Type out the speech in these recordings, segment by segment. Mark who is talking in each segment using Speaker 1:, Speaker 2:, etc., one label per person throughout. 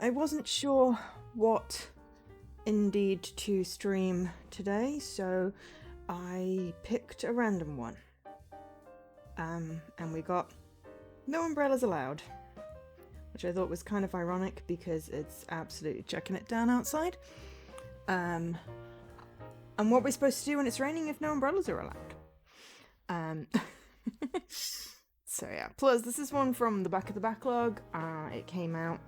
Speaker 1: I wasn't sure what indeed to stream today, so I picked a random one. And we got No Umbrellas Allowed, which I thought was kind of ironic because it's absolutely chucking it down outside. And what we're supposed to do when it's raining if no umbrellas are allowed. So yeah, plus this is one from the back of the backlog. It came out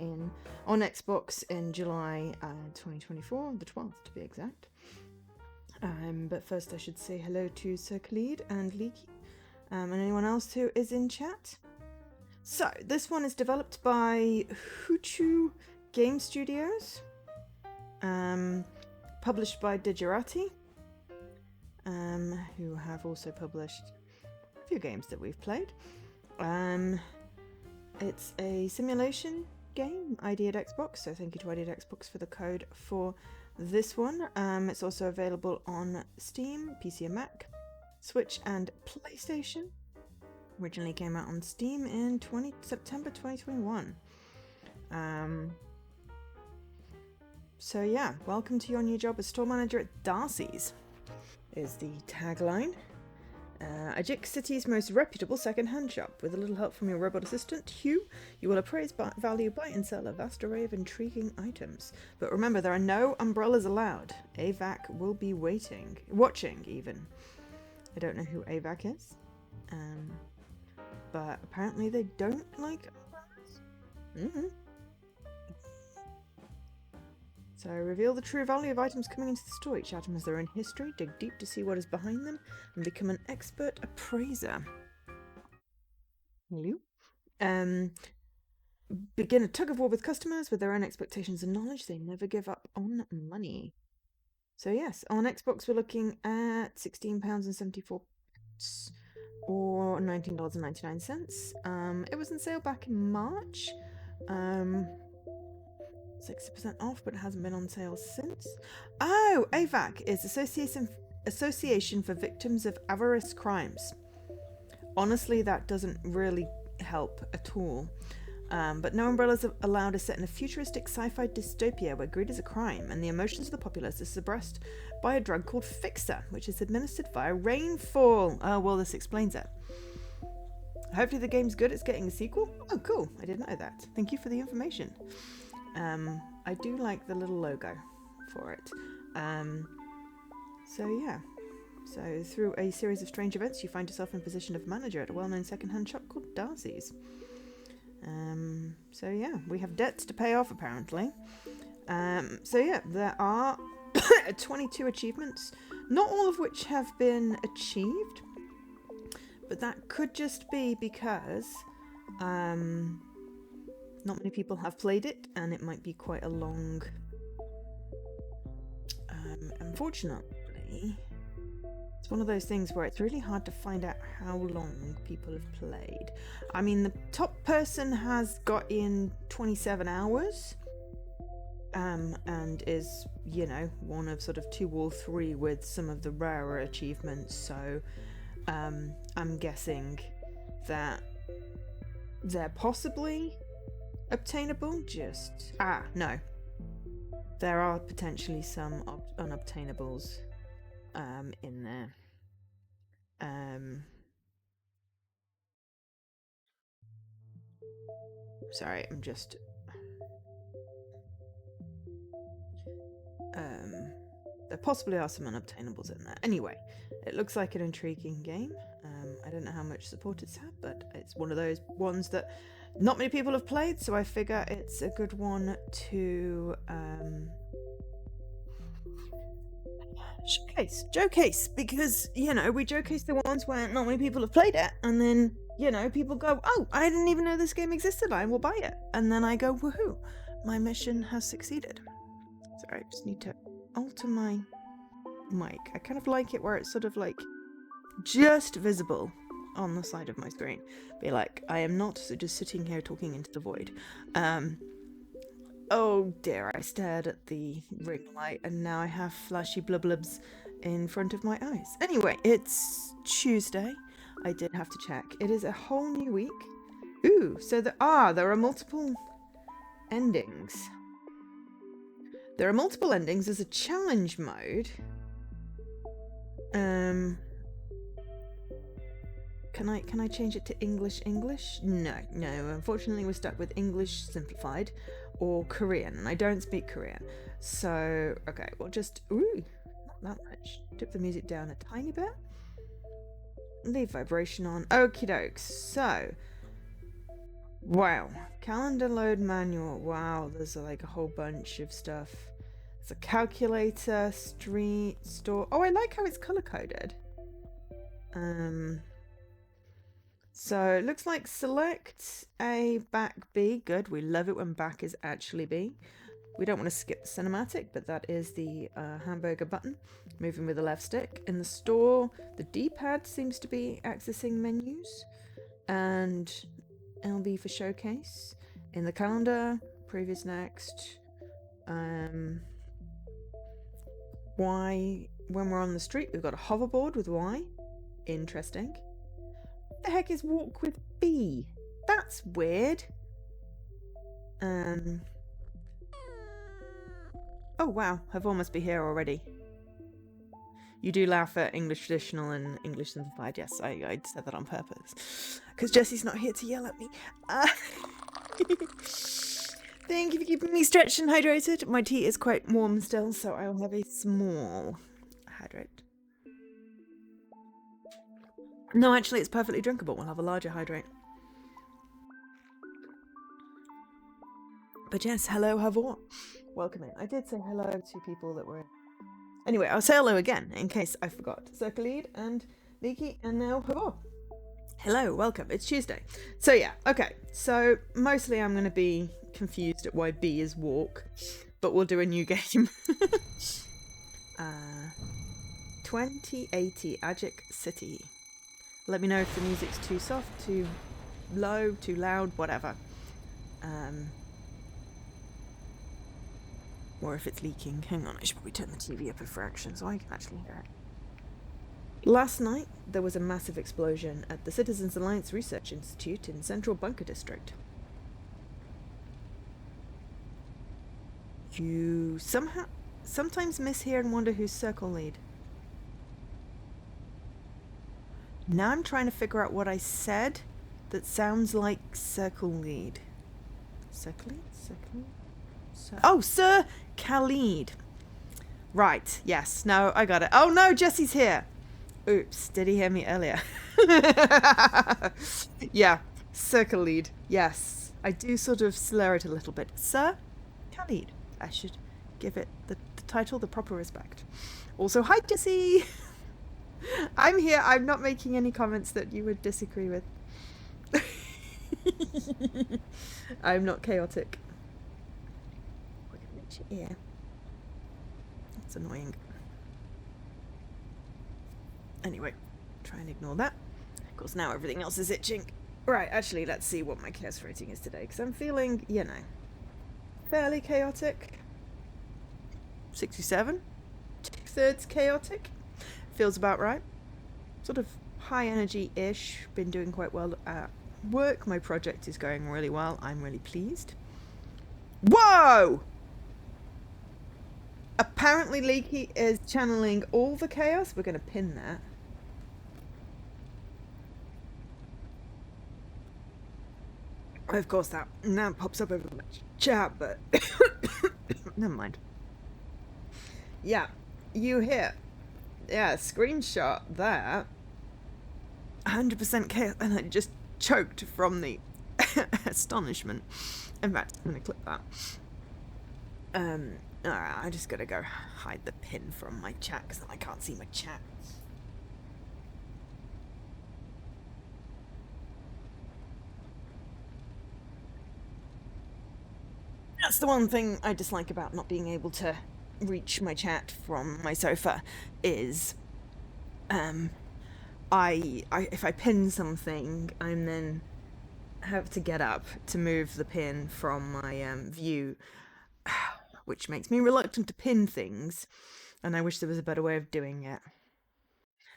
Speaker 1: on Xbox in July 2024, the 12th to be exact. But first I should say hello to Sir Khalid and Leaky, and anyone else who is in chat. So this one is developed by Huchu Game Studios, published by Digirati, who have also published a few games that we've played. It's a simulation game, ID at Xbox, so thank you to ID at Xbox for the code for this one. It's also available on Steam, PC and Mac, Switch and PlayStation. Originally came out on Steam in September 2021. So yeah, welcome to your new job as store manager at Darcy's, is the tagline. Ajik City's most reputable second-hand shop. With a little help from your robot assistant, Hugh, you will appraise, value, buy and sell a vast array of intriguing items. But remember, there are no umbrellas allowed. AVAC will be watching even. I don't know who AVAC is, but apparently they don't like umbrellas. So reveal the true value of items coming into the store. Each item has their own history. Dig deep to see what is behind them and become an expert appraiser. Hello. Begin a tug of war with customers with their own expectations and knowledge. They never give up on money. So yes, on Xbox we're looking at £16.74 or $19.99. It was on sale back in March. 60% off, but it hasn't been on sale since. Oh, AVAC is Association for Victims of Avarice Crimes. Honestly, that doesn't really help at all. But No Umbrellas Allowed is set in a futuristic sci-fi dystopia where greed is a crime and the emotions of the populace are suppressed by a drug called Fixer, which is administered via rainfall. Oh, well, this explains it. Hopefully the game's good. It's getting a sequel. Oh, cool. I didn't know that. Thank you for the information. I do like the little logo for it. So yeah. So through a series of strange events, you find yourself in position of manager at a well-known second-hand shop called Darcy's. So yeah, we have debts to pay off apparently. So yeah, there are 22 achievements, not all of which have been achieved, but that could just be because not many people have played it, and it might be quite a long... unfortunately, it's one of those things where it's really hard to find out how long people have played. I mean, the top person has got in 27 hours, and is, you know, one of sort of 2 or 3 with some of the rarer achievements, so I'm guessing that they're possibly obtainable. No, there are potentially some unobtainables in there. Sorry, I'm just there possibly are some unobtainables in there. Anyway, it looks like an intriguing game. I don't know how much support it's had, but it's one of those ones that not many people have played, so I figure it's a good one to showcase, because, you know, we showcase the ones where not many people have played it, and then, you know, people go, oh, I didn't even know this game existed, I will buy it. And then I go, woohoo, my mission has succeeded. Sorry, I just need to alter my mic. I kind of like it where it's sort of like just visible on the side of my screen. Be like, I am not just sitting here talking into the void. Oh dear, I stared at the ring light and now I have flashy blubs in front of my eyes. Anyway, it's Tuesday. I did have to check. It is a whole new week. Ooh, so there are multiple endings. There are multiple endings. There's a challenge mode. Can I change it to English? No. Unfortunately, we're stuck with English Simplified or Korean, and I don't speak Korean. So, okay, we'll just... Ooh, not that much. Dip the music down a tiny bit. Leave vibration on. Okie dokes. So, wow. Calendar load manual. Wow, there's like a whole bunch of stuff. There's a calculator, street, store. Oh, I like how it's color-coded. So it looks like select A, back B. Good. We love it when back is actually B. We don't want to skip the cinematic, but that is the hamburger button. Moving with the left stick. In the store, the D-pad seems to be accessing menus. And LB for showcase. In the calendar, previous, next. Y, when we're on the street, we've got a hoverboard with Y. Interesting. What the heck is walk with B? That's weird. Oh wow, Havor must be here already. You do laugh at English traditional and English simplified. Yes, I said that on purpose. Because Jessie's not here to yell at me. Thank you for keeping me stretched and hydrated. My tea is quite warm still, so I will have a small hydrate. No, actually, it's perfectly drinkable. We'll have a larger hydrate. But yes, hello, Havor. Welcome in. I did say hello to people that were in. Anyway, I'll say hello again in case I forgot. Circlead and Leaky and now Havor. Hello, welcome. It's Tuesday. So yeah, okay. So mostly I'm going to be confused at why B is walk, but we'll do a new game. 2080 Ajik City. Let me know if the music's too soft, too low, too loud, whatever. Or if it's leaking. Hang on, I should probably turn the TV up a fraction so I can actually hear it. Last night, there was a massive explosion at the Citizens Alliance Research Institute in Central Bunker District. You sometimes miss here and wonder who's circle lead. Now I'm trying to figure out what I said that sounds like circle lead. Circle lead? Oh, Sir Khalid. Right, yes. No, I got it. Oh no, Jesse's here. Oops, did he hear me earlier? Yeah, Sir Khalid. Yes. I do sort of slur it a little bit. Sir Khalid. I should give it the title the proper respect. Also, hi Jesse. I'm here. I'm not making any comments that you would disagree with. I'm not chaotic. Yeah. That's annoying. Anyway, try and ignore that. Of course, now everything else is itching. Right, actually, let's see what my chaos rating is today, because I'm feeling, you know, fairly chaotic. 67? 2/3 chaotic? Feels about right. Sort of high energy-ish. Been doing quite well at work. My project is going really well. I'm really pleased. Whoa! Apparently Leaky is channeling all the chaos. We're going to pin that. Of course, that now pops up over the chat, but never mind. Yeah, you hear. Yeah, screenshot that. 100% chaos, and I just choked from the astonishment. In fact, I'm going to clip that. Alright, I just gotta go hide the pin from my chat because then I can't see my chat. That's the one thing I dislike about not being able to reach my chat from my sofa is if I pin something, I'm then have to get up to move the pin from my view, which makes me reluctant to pin things, and I wish there was a better way of doing it.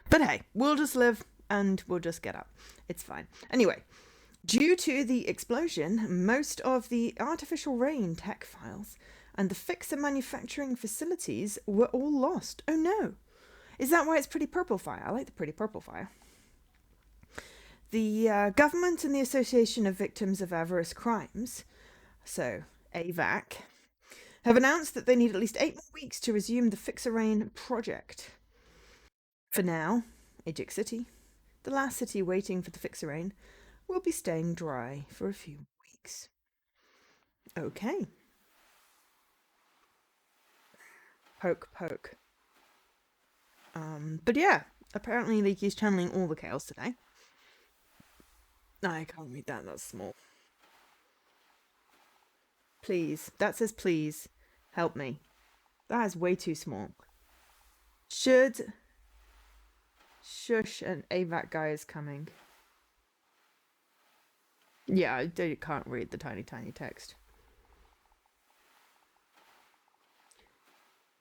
Speaker 1: But hey, we'll just live and we'll just get up. It's fine. Anyway, due to the explosion, most of the artificial rain tech files and the fixer manufacturing facilities were all lost. Oh no. Is that why it's pretty purple fire? I like the pretty purple fire. The government and the Association of Victims of Avarice Crimes, so AVAC, have announced that they need at least 8 more weeks to resume the Fix-A-Rain project. For now, Ajax City, the last city waiting for the Fix-A-Rain, will be staying dry for a few weeks. Okay. Poke, poke. But yeah, apparently Leaky's channeling all the chaos today. I can't read that, that's small. Please, that says please, help me. That is way too small. Shush, an AVAC guy is coming. Yeah, I can't read the tiny text.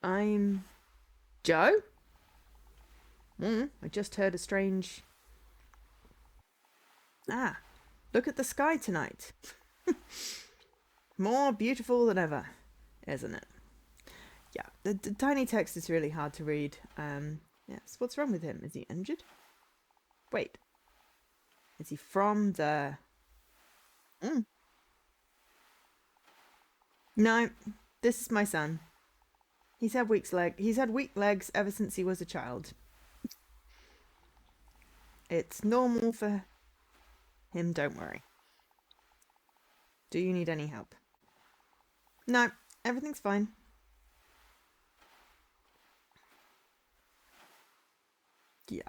Speaker 1: I'm Joe? I just heard a strange... Ah, look at the sky tonight. More beautiful than ever, isn't it? Yeah, the tiny text is really hard to read. Yes, what's wrong with him? Is he injured? Wait. Is he from the... No, this is my son. He's had weak legs ever since he was a child. It's normal for him, don't worry. Do you need any help? No, everything's fine. Yeah.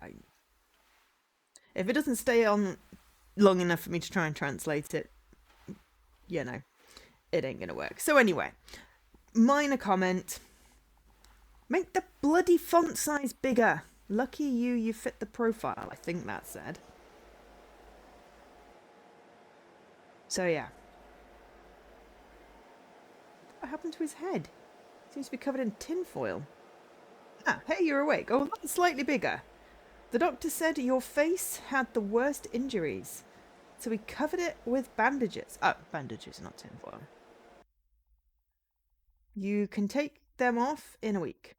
Speaker 1: If it doesn't stay on long enough for me to try and translate it, you know, it ain't gonna work. So anyway, minor comment. Make the bloody font size bigger. Lucky you fit the profile, I think that said. So yeah. What happened to his head? Seems to be covered in tinfoil. Ah, hey, you're awake. Oh, that's slightly bigger. The doctor said your face had the worst injuries, so we covered it with bandages. Oh, bandages, not tinfoil. You can take them off in a week.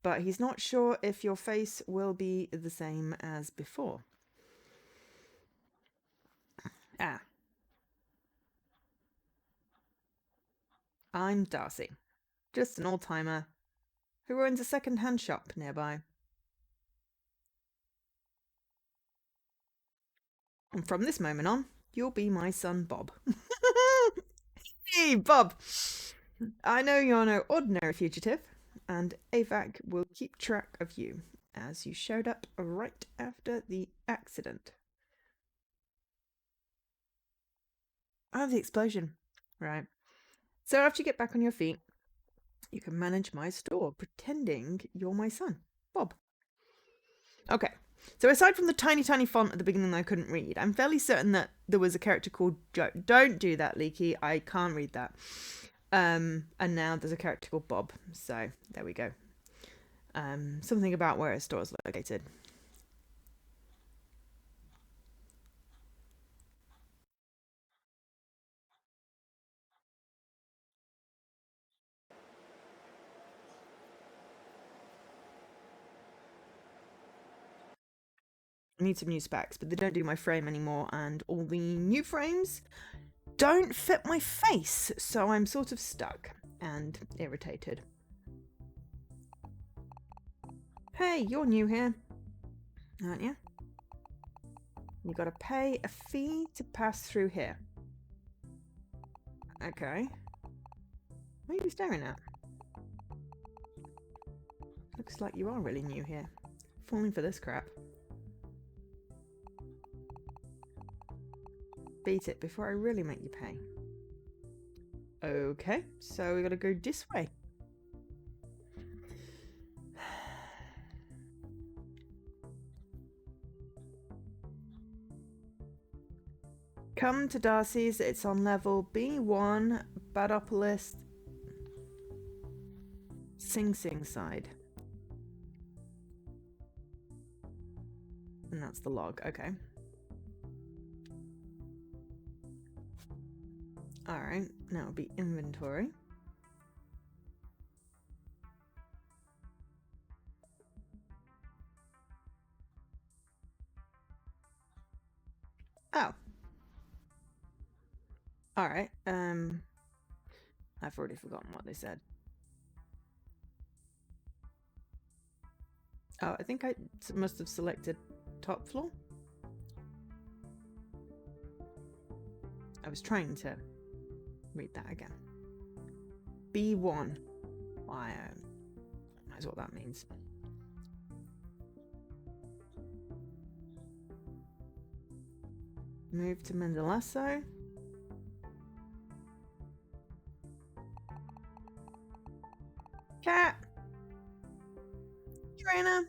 Speaker 1: But he's not sure if your face will be the same as before. Ah. I'm Darcy, just an old-timer who owns a second-hand shop nearby. And from this moment on, you'll be my son, Bob. Hey, Bob! I know you're no ordinary fugitive, and AVAC will keep track of you, as you showed up right after the accident. Oh, the explosion. Right. So after you get back on your feet, you can manage my store, pretending you're my son, Bob. Okay. So aside from the tiny font at the beginning that I couldn't read, I'm fairly certain that there was a character called Joe. Don't do that, Leaky. I can't read that. And now there's a character called Bob. So there we go. Something about where a store is located. I need some new specs, but they don't do my frame anymore, and all the new frames don't fit my face, so I'm sort of stuck and irritated. Hey, you're new here, aren't you? You gotta pay a fee to pass through here. Okay. What are you staring at? Looks like you are really new here. Falling for this crap. Beat it before I really make you pay. Okay, so we gotta go this way. Come to Darcy's, it's on level B1, Badopolis, Sing Sing side. And that's the log, okay. Alright, now it'll be inventory. Alright, I've already forgotten what they said. Oh, I think I must have selected top floor. I was trying to read that again. B1. Why? That's what that means. Move to Mendelasso. Cat. Trainer.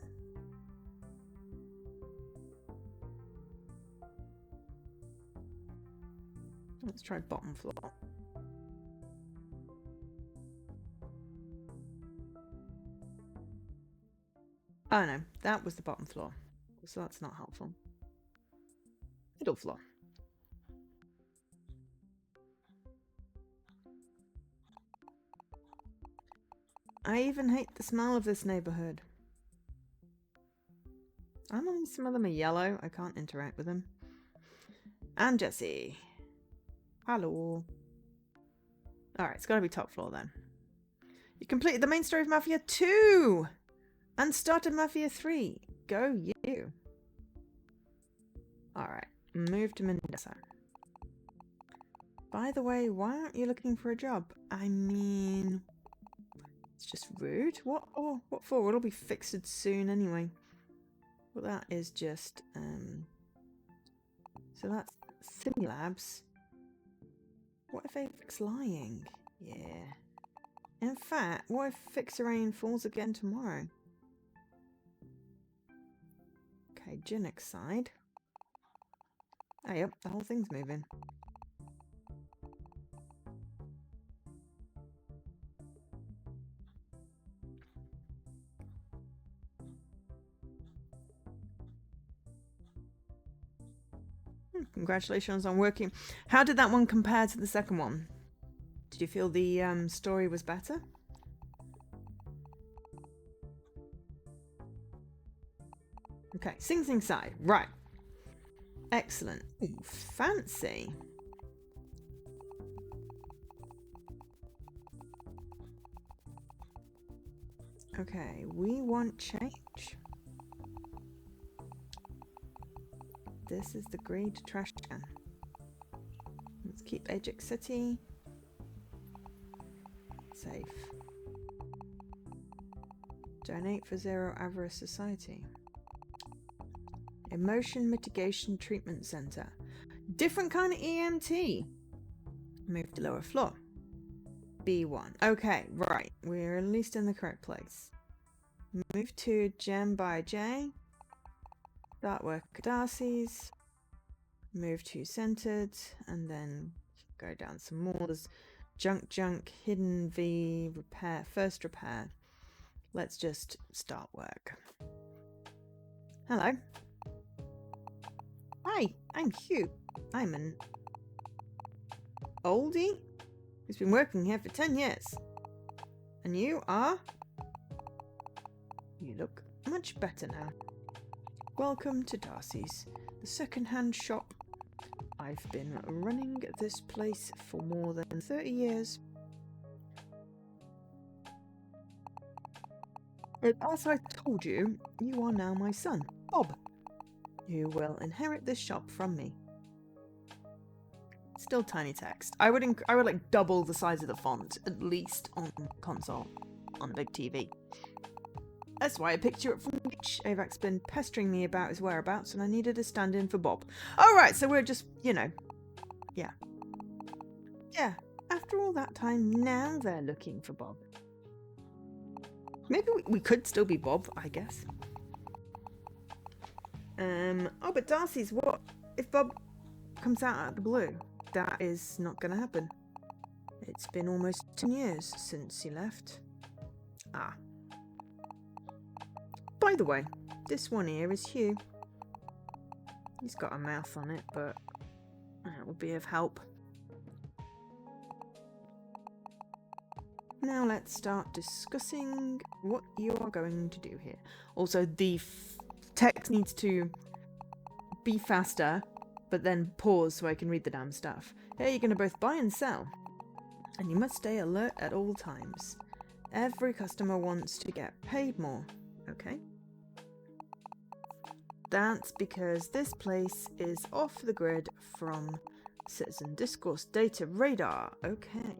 Speaker 1: Let's try bottom floor. Oh no, that was the bottom floor. So that's not helpful. Middle floor. I even hate the smell of this neighborhood. Some of them are yellow. I can't interact with them. And Jesse. Hello. Alright, it's gotta be top floor then. You completed the main story of Mafia 2! And started Mafia 3. Go you. Alright, move to Mendoza. By the way, why aren't you looking for a job? I mean, it's just rude. What? Oh, what for? It'll be fixed soon anyway. Well, that is just, so that's Simulabs. What if they fix lying? Yeah. In fact, what if Fixerain falls again tomorrow? Okay, Ginnick's side. Oh, yep, the whole thing's moving. Congratulations on working. How did that one compare to the second one? Did you feel the story was better? Okay, Sing Sing side. Right. Excellent. Ooh, fancy. Okay, we want change. This is the grade trash can. Let's keep Ajax City safe. Donate for Zero Avarice Society. Emotion Mitigation Treatment Center. Different kind of EMT. Move to lower floor. B1. Okay, right. We're at least in the correct place. Move to Gem by J. Start work at Darcy's. Move to Centered. And then go down some more. There's Junk, Hidden V, Repair, First Repair. Let's just start work. Hello. Hi, I'm Hugh. I'm an oldie who's been working here for 10 years. And you are? You look much better now. Welcome to Darcy's, the second-hand shop. I've been running this place for more than 30 years. As I told you, you are now my son, Bob. You will inherit this shop from me. Still tiny text. I would like double the size of the font, at least on console, on a big TV. That's why I picked you up from the beach. Avac's been pestering me about his whereabouts and I needed a stand-in for Bob. Alright, so we're just, you know, yeah. Yeah, after all that time, now they're looking for Bob. Maybe we could still be Bob, I guess. Oh, but Darcy's, what if Bob comes out of the blue? That is not going to happen. It's been almost 10 years since he left. Ah. By the way, this one here is Hugh. He's got a mouth on it, but that would be of help. Now let's start discussing what you are going to do here. Also, the text needs to be faster but then pause so I can read the damn stuff. Here you're going to both buy and sell, and you must stay alert at all times. Every customer wants to get paid more. Okay. That's because this place is off the grid from Citizen Discourse Data Radar. Okay.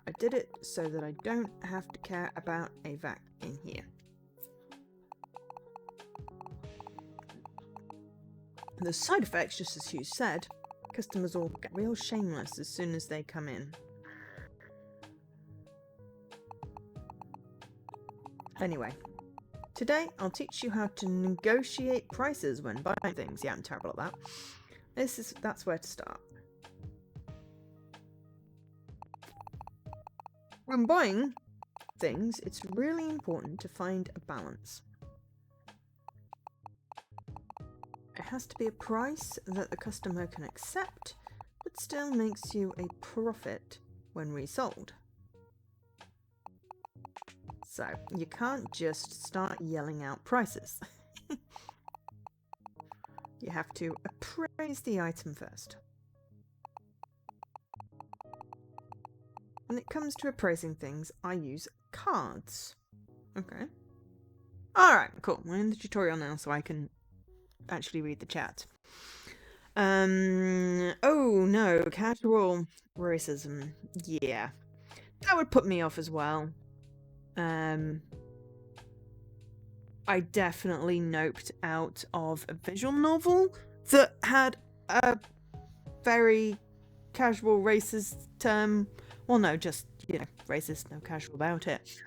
Speaker 1: I did it so that I don't have to care about AVAC in here. The side effects, just as Hugh said, customers all get real shameless as soon as they come in. Anyway, today I'll teach you how to negotiate prices when buying things. Yeah, I'm terrible at that. That's where to start. When buying things, it's really important to find a balance. It has to be a price that the customer can accept, but still makes you a profit when resold. So, you can't just start yelling out prices. You have to appraise the item first. When it comes to appraising things, I use cards. Okay. Alright, cool. We're in the tutorial now, so I can actually read the chat. Oh no, casual racism. Yeah. That would put me off as well. I definitely noped out of a visual novel that had a very casual racist term. Well, no, just, you know, racist, no casual about it.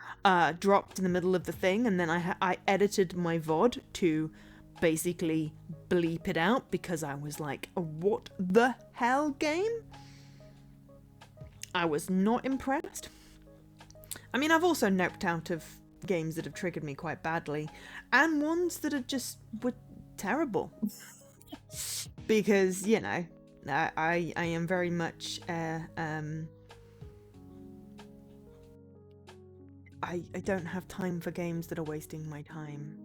Speaker 1: Dropped in the middle of the thing, and then I edited my VOD to basically bleep it out because I was like, what the hell, game? I was not impressed. I mean, I've also noped out of games that have triggered me quite badly, and ones that were terrible. Because, you know, I am very much I don't have time for games that are wasting my time.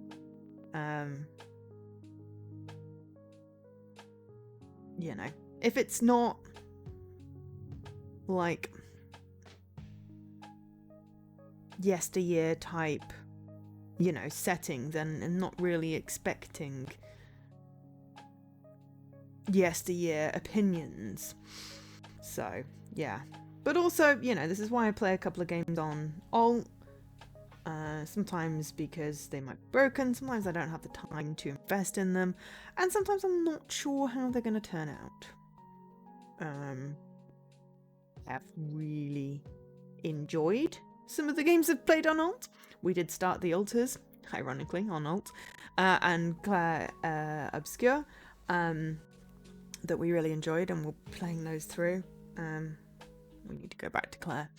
Speaker 1: You know, if it's not like yesteryear type, you know, setting, then I'm not really expecting yesteryear opinions. So, yeah. But also, you know, this is why I play a couple of games on alt. Sometimes because they might be broken, sometimes I don't have the time to invest in them, and sometimes I'm not sure how they're going to turn out. I've really enjoyed some of the games I've played on alt. We did start the alters, ironically, on alt, and Claire Obscure, that we really enjoyed, and we're playing those through. We need to go back to Claire.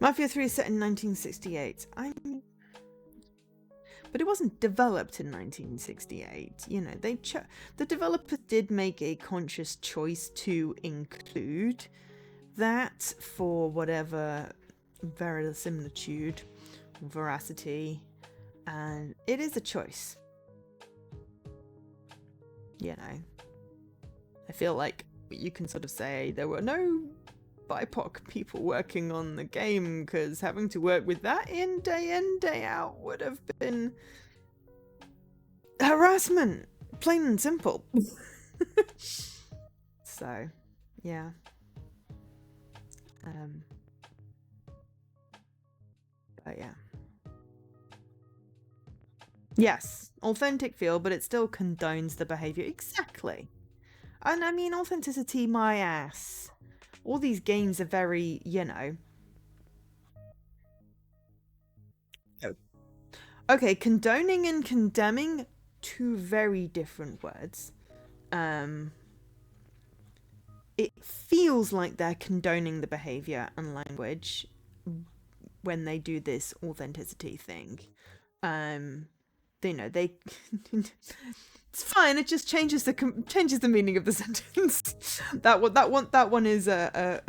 Speaker 1: Mafia 3 is set in 1968. But it wasn't developed in 1968. You know, the developer did make a conscious choice to include that for whatever verisimilitude, veracity, and it is a choice. You know, I feel like you can sort of say there were no BIPOC people working on the game, because having to work with that in, day out would have been harassment, plain and simple. So, yeah. But yeah. Yes, authentic feel, but it still condones the behavior. Exactly. And I mean, authenticity, my ass. All these games are very, you know. Okay, condoning and condemning, two very different words. It feels like they're condoning the behavior and language when they do this authenticity thing. You know, they it's fine. It just changes the meaning of the sentence. That one is yeah,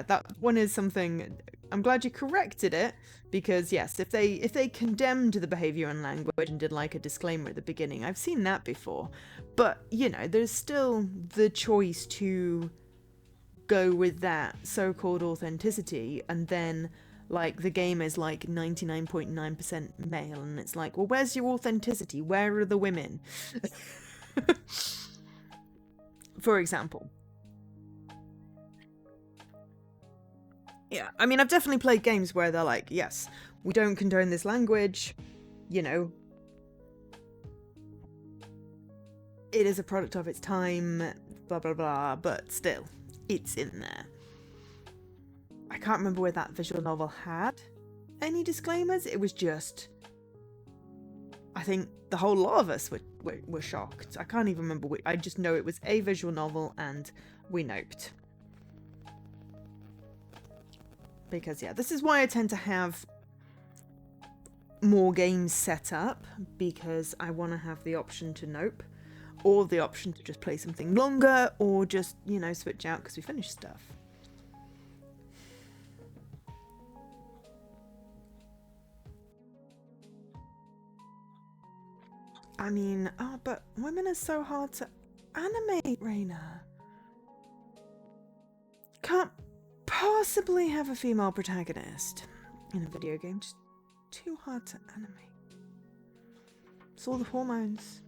Speaker 1: that one is something I'm glad you corrected it, because yes, if they condemned the behavior and language and did like a disclaimer at the beginning, I've seen that before. But, you know, there's still the choice to go with that so-called authenticity, and then like the game is like 99.9% male, and it's like, well, where's your authenticity? Where are the women? For example. Yeah, I mean, I've definitely played games where they're like, yes, we don't condone this language, you know, it is a product of its time, blah blah blah, but still, it's in there. I can't remember where that visual novel had any disclaimers. It was just, I think the whole lot of us were shocked. I can't even remember which. I just know it was a visual novel and we noped. Because yeah, this is why I tend to have more games set up, because I want to have the option to nope, or the option to just play something longer, or just, you know, switch out because we finished stuff. I mean, oh, but women are so hard to animate, Raina. Can't possibly have a female protagonist in a video game. Just too hard to animate. It's all the hormones.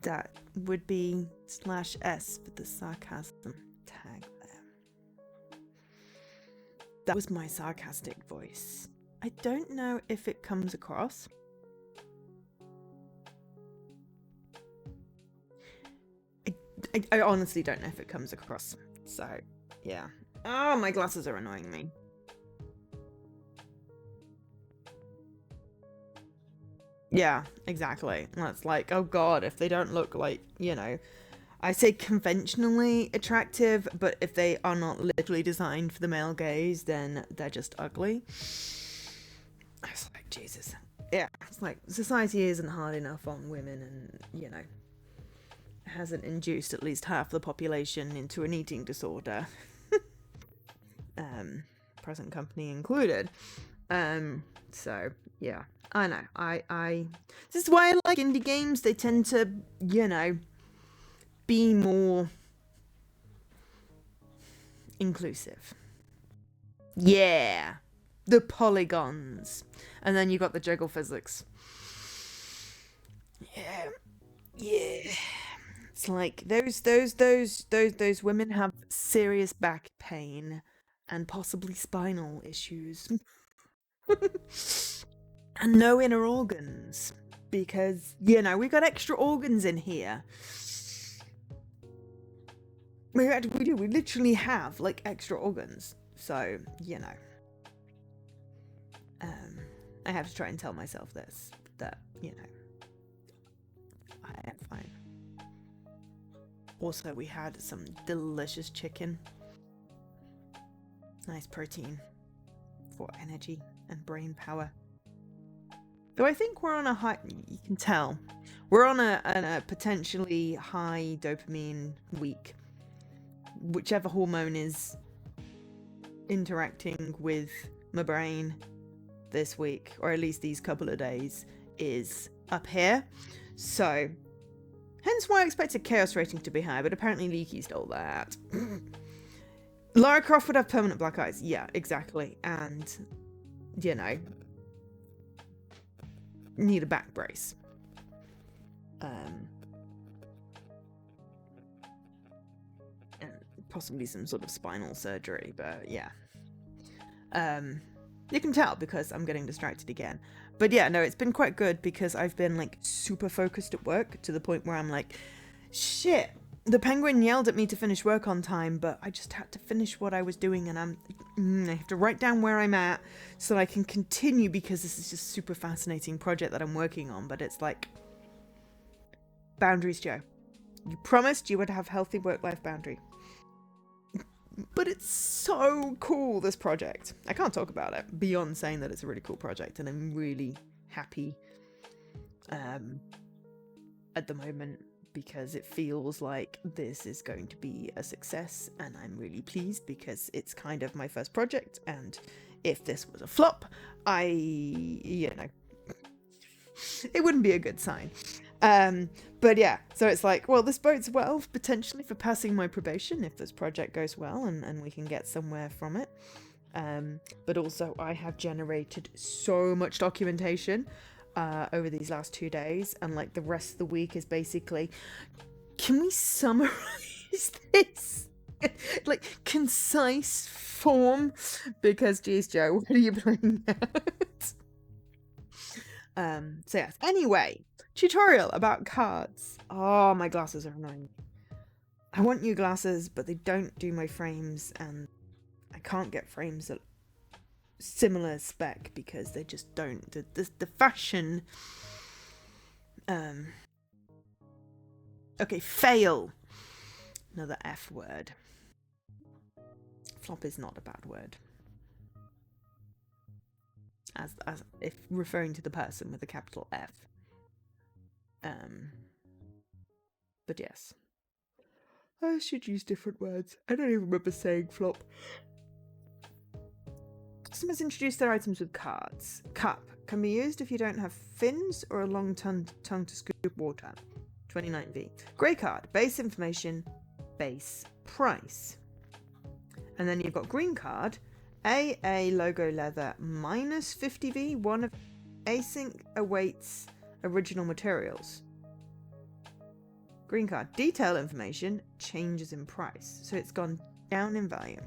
Speaker 1: That would be /S for the sarcasm tag there. That was my sarcastic voice. I don't know if it comes across. I honestly don't know if it comes across. So, yeah. Oh, my glasses are annoying me. Yeah, exactly. That's like, oh god, if they don't look like, you know, I say conventionally attractive, but if they are not literally designed for the male gaze, then they're just ugly. It's like, Jesus. Yeah, it's like, society isn't hard enough on women, and, you know, hasn't induced at least half the population into an eating disorder. Present company included. So, yeah. I know. This is why I like indie games. They tend to, you know, be more inclusive. Yeah. The polygons. And then you got the jiggle physics. Yeah. Yeah. It's like those women have serious back pain and possibly spinal issues. And no inner organs, because, you know, we got extra organs in here. We literally have like extra organs. So, you know, I have to try and tell myself this, that, you know, I am fine. Also, we had some delicious chicken. Nice protein for energy and brain power. Though I think we're on a high, you can tell, we're on a potentially high dopamine week. Whichever hormone is interacting with my brain this week, or at least these couple of days, is up here. So, hence why I expected chaos rating to be high, but apparently Leaky stole that. Lara Croft would have permanent black eyes. Yeah, exactly. And, you know, need a back brace. And possibly some sort of spinal surgery, but yeah. You can tell because I'm getting distracted again. But yeah, no, it's been quite good because I've been like super focused at work to the point where I'm like, shit, the penguin yelled at me to finish work on time, but I just had to finish what I was doing, and I have to write down where I'm at so that I can continue, because this is just a super fascinating project that I'm working on. But it's like, boundaries, Joe. You promised you would have healthy work-life boundary. But it's so cool, this project. I can't talk about it beyond saying that it's a really cool project, and I'm really happy at the moment, because it feels like this is going to be a success, and I'm really pleased because it's kind of my first project, and if this was a flop, it wouldn't be a good sign. But yeah, so it's like, well, this bodes well potentially for passing my probation if this project goes well and we can get somewhere from it. But also I have generated so much documentation over these last 2 days, and like the rest of the week is basically, can we summarize this? Like concise form, because geez Joe, what are you playing at? So yes, anyway, tutorial about cards. Oh, my glasses are annoying. I want new glasses, but they don't do my frames, and I can't get frames that similar spec because they just don't. The fashion. Okay, fail. Another F word. Flop is not a bad word. As if referring to the person with a capital F. But yes. I should use different words. I don't even remember saying flop. Customers introduce their items with cards. Cup can be used if you don't have fins or a long tongue to scoop water. 29V. Grey card. Base information. Base price. And then you've got green card. AA logo leather minus 50V. One of async awaits original materials. Green card. Detail information changes in price. So it's gone down in value.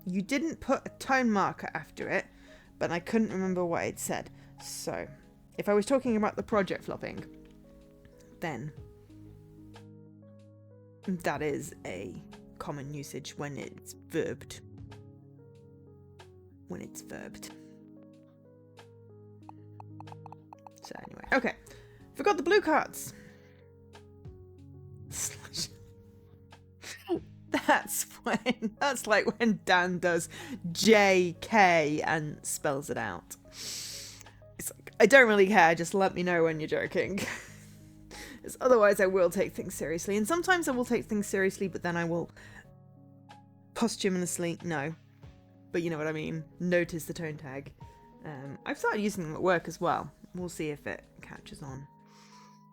Speaker 1: You didn't put a tone marker after it, but I couldn't remember what it said. So, if I was talking about the project flopping, then that is a common usage when it's verbed. So anyway, okay. Forgot the blue cards. That's like when Dan does JK and spells it out. It's like, I don't really care, just let me know when you're joking. Otherwise I will take things seriously. And sometimes I will take things seriously, but then I will posthumously, no. But you know what I mean. Notice the tone tag. I've started using them at work as well. We'll see if it catches on.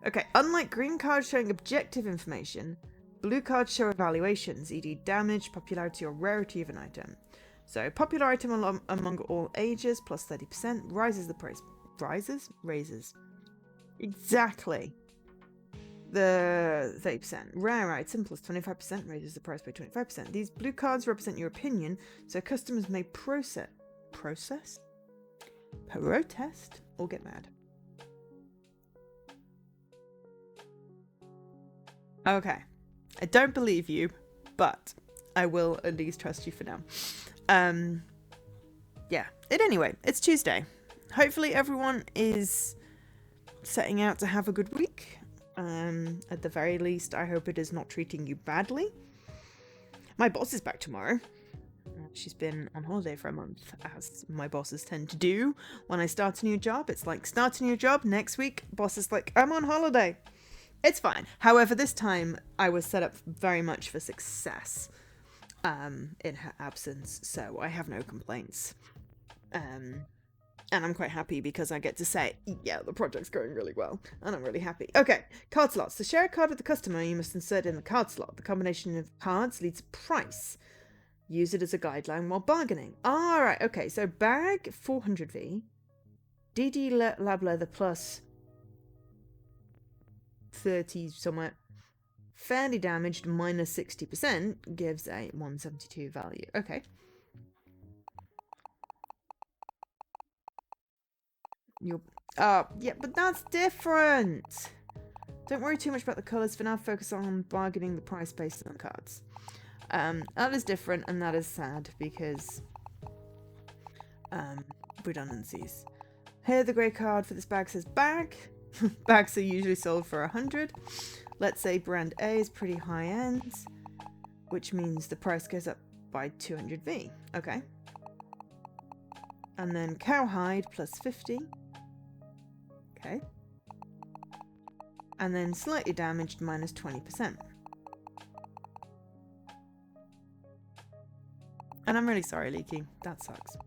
Speaker 1: Okay, unlike green cards showing objective information, blue cards show evaluations, e.g. damage, popularity or rarity of an item. So, popular item among all ages, plus 30%, rises the price. Raises. Exactly. The 30%. Rare item, plus 25%, raises the price by 25%. These blue cards represent your opinion, so customers may protest, or get mad. Okay. I don't believe you, but I will at least trust you for now. Yeah. Anyway, it's Tuesday. Hopefully everyone is setting out to have a good week. At the very least, I hope it is not treating you badly. My boss is back tomorrow. She's been on holiday for a month, as my bosses tend to do. When I start a new job, it's like, start a new job, next week, boss is like, I'm on holiday. It's fine. However, this time I was set up very much for success in her absence, so I have no complaints. And I'm quite happy because I get to say, yeah, the project's going really well, and I'm really happy. Okay, card slots. To share a card with the customer, you must insert in the card slot. The combination of cards leads to price. Use it as a guideline while bargaining. Alright, okay, so bag 400V, DD Lab Leather plus 30 somewhere, fairly damaged minus 60% gives a 172 value. Okay. Yeah, but that's different. Don't worry too much about the colours for now. Focus on bargaining the price based on cards. That is different, and that is sad because redundancies. Here, the grey card for this bag says bag. Bags are usually sold for 100. Let's say brand A is pretty high end, which means the price goes up by 200V. Okay. And then cowhide plus 50 Okay. And then slightly damaged, minus 20%. And I'm really sorry, Leaky. That sucks.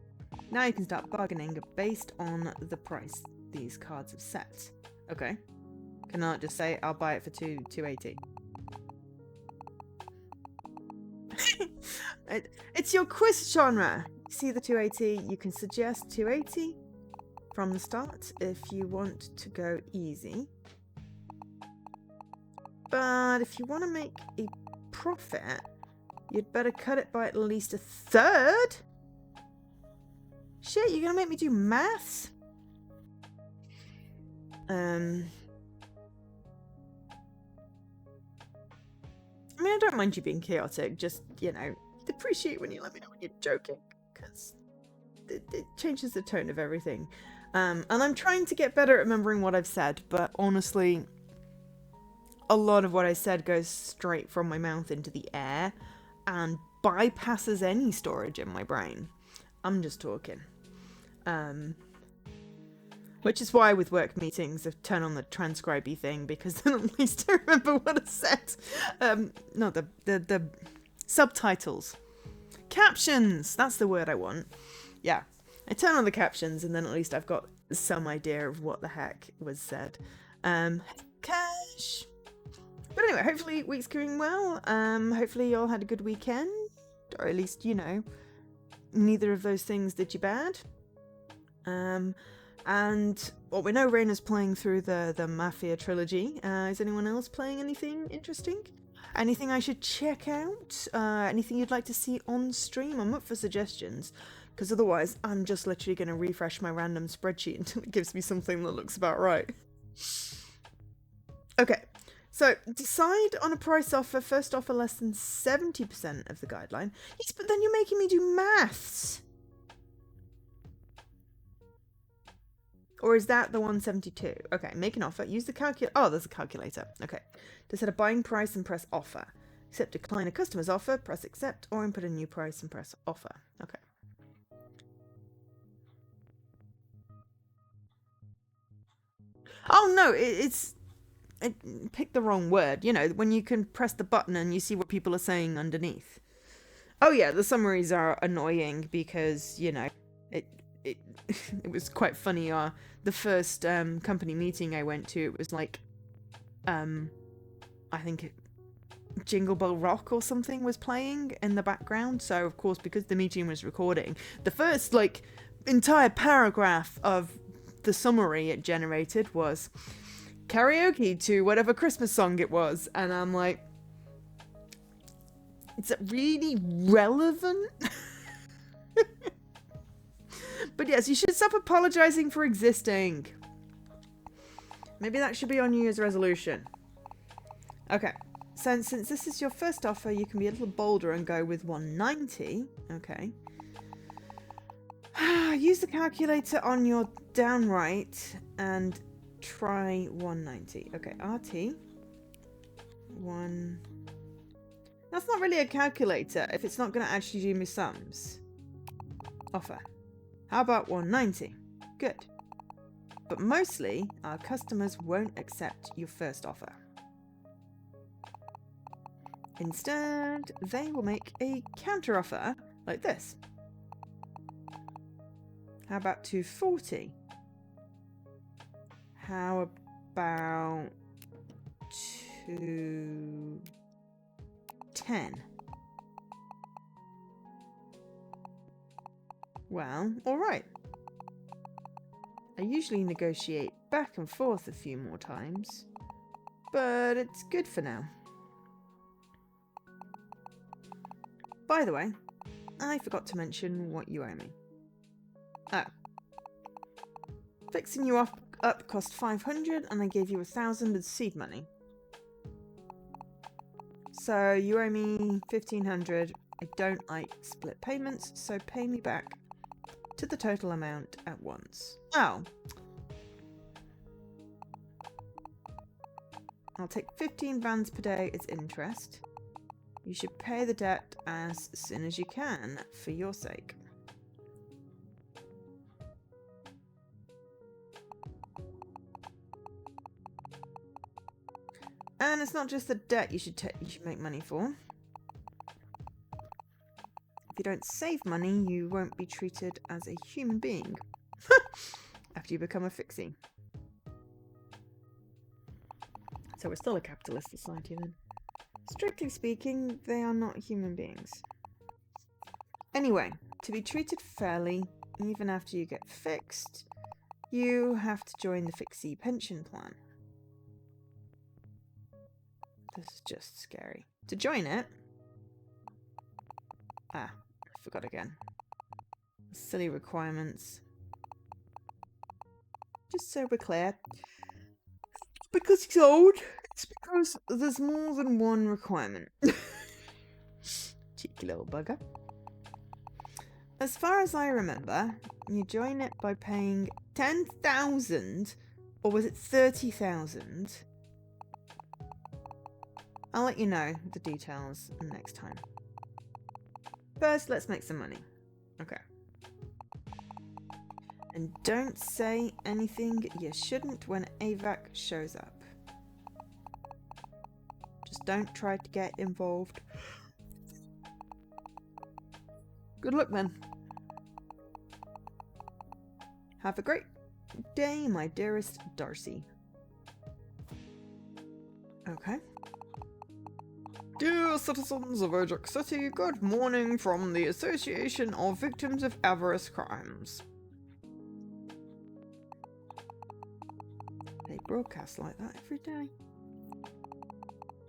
Speaker 1: Now you can start bargaining based on the price these cards have set. Okay. Can I just say I'll buy it for 280? It's your quiz genre. See the 280, you can suggest 280 from the start if you want to go easy. But if you want to make a profit, you'd better cut it by at least a third. Shit, you're gonna make me do maths? I mean, I don't mind you being chaotic, just, you know, appreciate when you let me know when you're joking, because it changes the tone of everything. And I'm trying to get better at remembering what I've said, but honestly, a lot of what I said goes straight from my mouth into the air and bypasses any storage in my brain. I'm just talking. Which is why with work meetings, I turn on the transcribe-y thing, because then at least I remember what I said. Not the subtitles. Captions! That's the word I want. Yeah. I turn on the captions, and then at least I've got some idea of what the heck was said. Cash! But anyway, hopefully week's going well. Hopefully you all had a good weekend. Or at least, you know, neither of those things did you bad. And well, we know Raina's playing through the Mafia trilogy. Is anyone else playing anything interesting? Anything I should check out? Anything you'd like to see on stream? I'm up for suggestions, because otherwise I'm just literally going to refresh my random spreadsheet until it gives me something that looks about right. Okay, so decide on a price offer. First offer less than 70% of the guideline. Yes, but then you're making me do maths. Or is that the 172? Okay, make an offer. Use the calculator. Oh, there's a calculator. Okay. To set a buying price and press offer. Accept, decline a customer's offer, press accept, or input a new price and press offer. Okay. Oh, no, pick the wrong word. You know, when you can press the button and you see what people are saying underneath. Oh, yeah, the summaries are annoying because, you know, it was quite funny. The first company meeting I went to, it was like, I think Jingle Bell Rock or something was playing in the background. So of course, because the meeting was recording, the first like entire paragraph of the summary it generated was karaoke to whatever Christmas song it was, and I'm like, is it really relevant? But yes, you should stop apologizing for existing. Maybe that should be your New Year's resolution. Okay, so since this is your first offer, you can be a little bolder and go with 190. Okay. Use the calculator on your down right and try 190. Okay, RT. 1. That's not really a calculator if it's not going to actually do me sums. Offer. How about 190? Good. But mostly, our customers won't accept your first offer. Instead, they will make a counter offer like this. How about 240? How about 210? Well, alright. I usually negotiate back and forth a few more times, but it's good for now. By the way, I forgot to mention what you owe me. Oh. Fixing you up cost 500 and I gave you 1,000 as seed money. So you owe me 1,500. I don't like split payments, so pay me back to the total amount at once. Oh. I'll take 15 vans per day as interest. You should pay the debt as soon as you can, for your sake. And it's not just the debt you should make money for. If you don't save money, you won't be treated as a human being after you become a fixie. So we're still a capitalist society then. Strictly speaking, they are not human beings. Anyway, to be treated fairly, even after you get fixed, you have to join the fixie pension plan. This is just scary. To join it... I forgot again. Silly requirements. Just so we're clear. Because he's old, it's because there's more than one requirement. Cheeky little bugger. As far as I remember, you join it by paying 10,000, or was it 30,000? I'll let you know the details next time. First, let's make some money. Okay. And don't say anything you shouldn't when AVAC shows up. Just don't try to get involved. Good luck then. Have a great day, my dearest Darcy. Okay. Dear citizens of Ajax City, good morning from the Association of Victims of Avarice Crimes. They broadcast like that every day.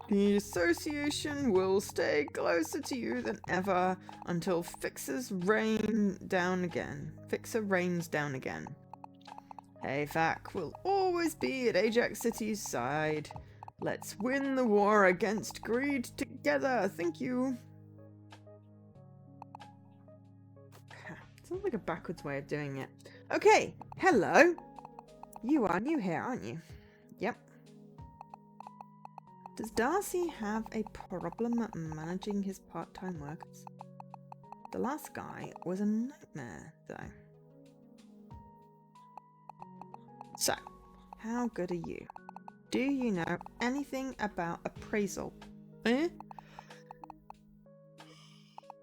Speaker 1: The association will stay closer to you than ever until Fixer rains down again. AVAC will always be at Ajax City's side. Let's win the war against greed together. Thank you. Sounds like a backwards way of doing it. Okay, hello. You are new here, aren't you? Yep. Does Darcy have a problem managing his part-time workers? The last guy was a nightmare, though. So, how good are you? Do you know anything about appraisal? Eh?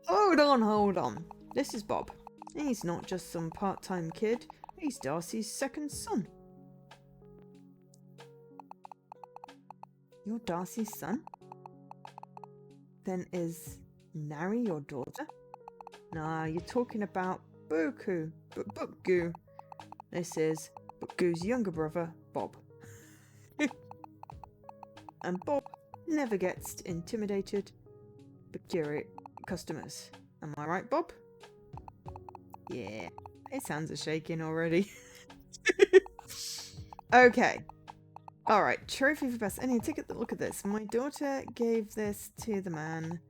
Speaker 1: Hold on. This is Bob. He's not just some part-time kid. He's Darcy's second son. You're Darcy's son? Then is Nari your daughter? Nah, you're talking about Bookgoo. This is Bookgoo's younger brother, Bob. And Bob never gets intimidated by curious customers. Am I right, Bob? Yeah, his hands are shaking already. Okay. Alright, trophy for best. Anyway, take a look at this. My daughter gave this to the man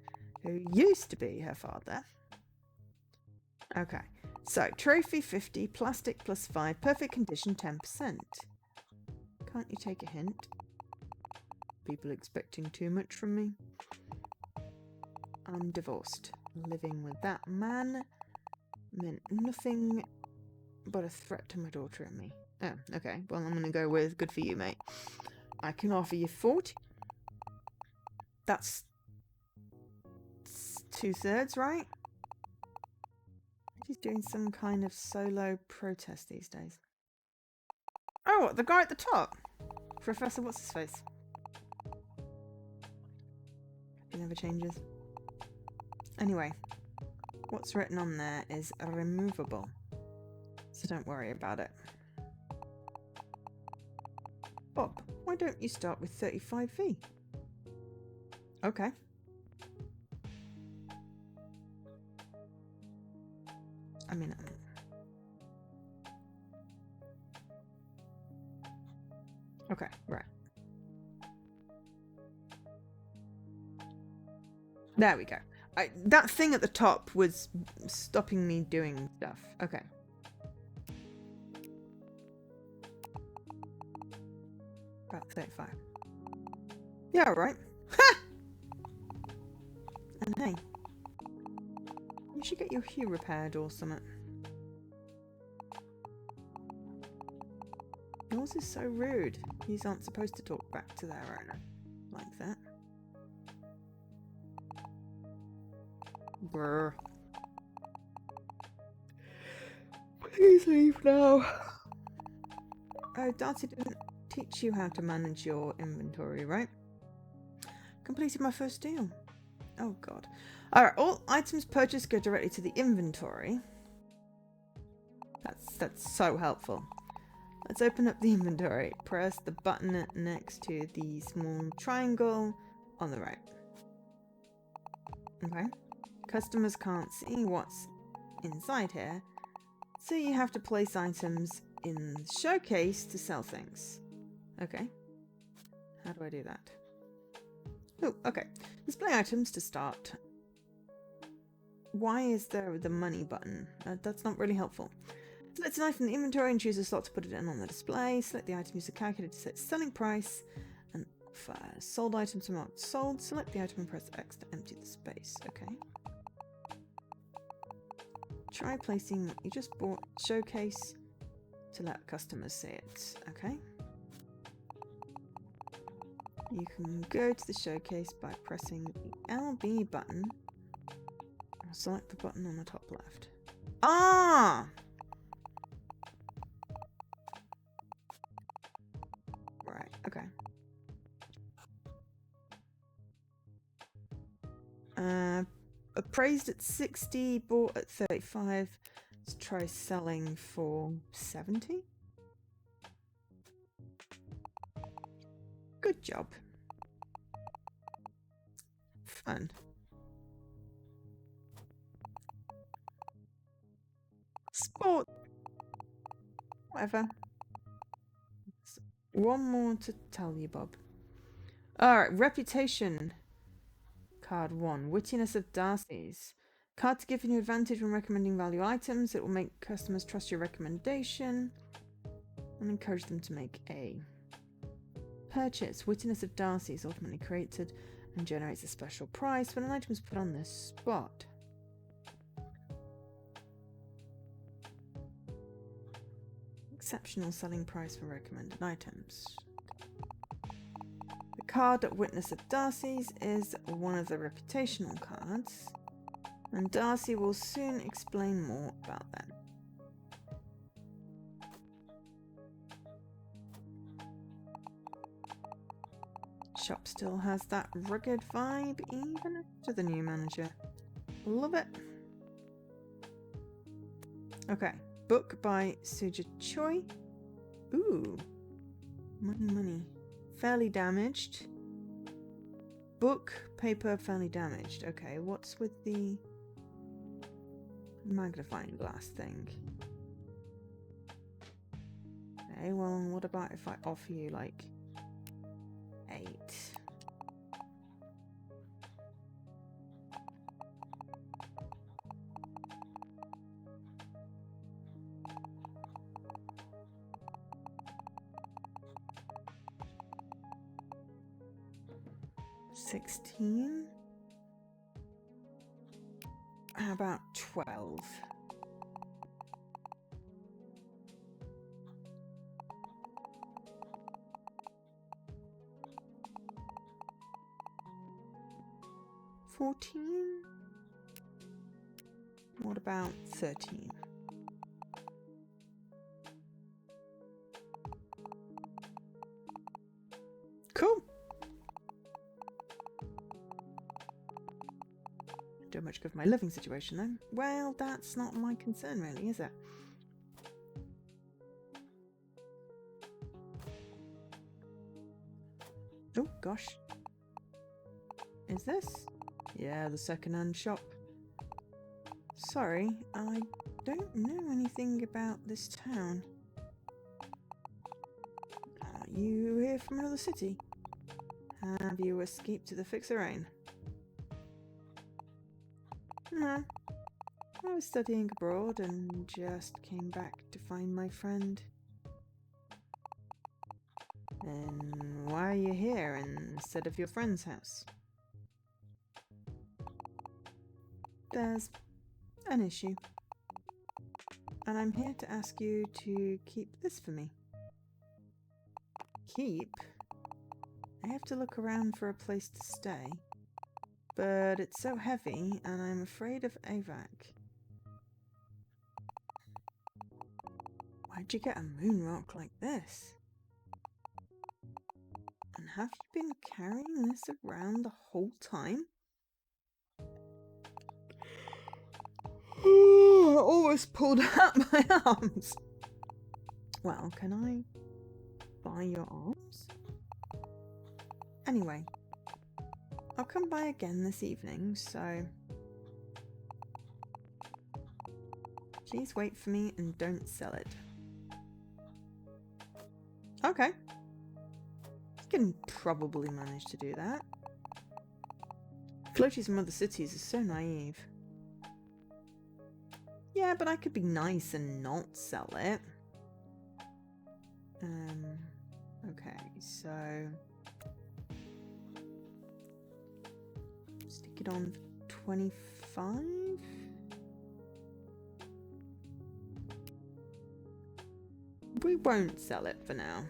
Speaker 1: who used to be her father. Okay, so trophy 50, plastic plus 5, perfect condition 10%. Can't you take a hint? People expecting too much from me. I'm divorced. Living with that man meant nothing but a threat to my daughter and me. Oh, okay. Well, I'm going to go with good for you, mate. I can offer you 40. That's 2/3, right? He's doing some kind of solo protest these days. Oh, the guy at the top. Professor What's-His-Face. He never changes. Anyway, what's written on there is removable. So don't worry about it. Bob, why don't you start with 35V? Okay. I mean... okay, right. There we go. That thing at the top was stopping me doing stuff. Okay. About 35. Yeah, alright. Ha! And hey, you should get your hue repaired or something. Yours is so rude. These aren't supposed to talk back to their owner. like that. Brr. Please leave now. Oh, Darcy didn't teach you how to manage your inventory, right? Completed my first deal. Oh god. Alright, all items purchased go directly to the inventory. That's so helpful. Let's open up the inventory. Press the button next to the small triangle on the right. Okay. Customers can't see what's inside here, so you have to place items in the showcase to sell things. Okay. How do I do that? Oh, okay. Display items to start. Why is there the money button? That's not really helpful. Select an item from the inventory and choose a slot to put it in on the display. Select the item, use the calculator to set selling price. And for sold items are marked sold. Select the item and press X to empty the space. Okay. Try placing what you just bought showcase to let customers see it. Okay. You can go to the showcase by pressing the LB button. Or select the button on the top left. Ah! Right, okay. Appraised at 60, bought at 35. Let's try selling for 70. Good job. Fun. Sport. Whatever. One more to tell you, Bob. Alright, reputation. Card 1. Wittiness of Darcy's. Card to give you an advantage when recommending value items. It will make customers trust your recommendation and encourage them to make a purchase. Wittiness of Darcy is ultimately created and generates a special price when an item is put on this spot. Exceptional selling price for recommended items. The card Witness of Darcy's is one of the reputational cards, and Darcy will soon explain more about them. Shop still has that rugged vibe even after the new manager. Love it. Okay, book by Suja Choi. Ooh, money. Fairly damaged. Book, paper, fairly damaged. Okay, what's with the magnifying glass thing? Okay, well, what about if I offer you like 8? $16? How about 12? $14? What about 13? Cool. Don't much good for my living situation though. Well, that's not my concern really, is it? Oh gosh. Is this? Yeah, the second-hand shop. Sorry, I don't know anything about this town. Are you here from another city? Have you escaped to the Fixer-Ain? No. I was studying abroad and just came back to find my friend. And why are you here instead of your friend's house? There's an issue. And I'm here to ask you to keep this for me. Keep? I have to look around for a place to stay. But it's so heavy, and I'm afraid of AVAC. Why'd you get a moon rock like this? And have you been carrying this around the whole time? I almost pulled out my arms. Well, can I buy your arms? Anyway, I'll come by again this evening, so please wait for me and don't sell it. Okay. You can probably manage to do that. Floaties from other cities are so naive. Yeah, but I could be nice and not sell it. Okay, so stick it on 25. We won't sell it for now.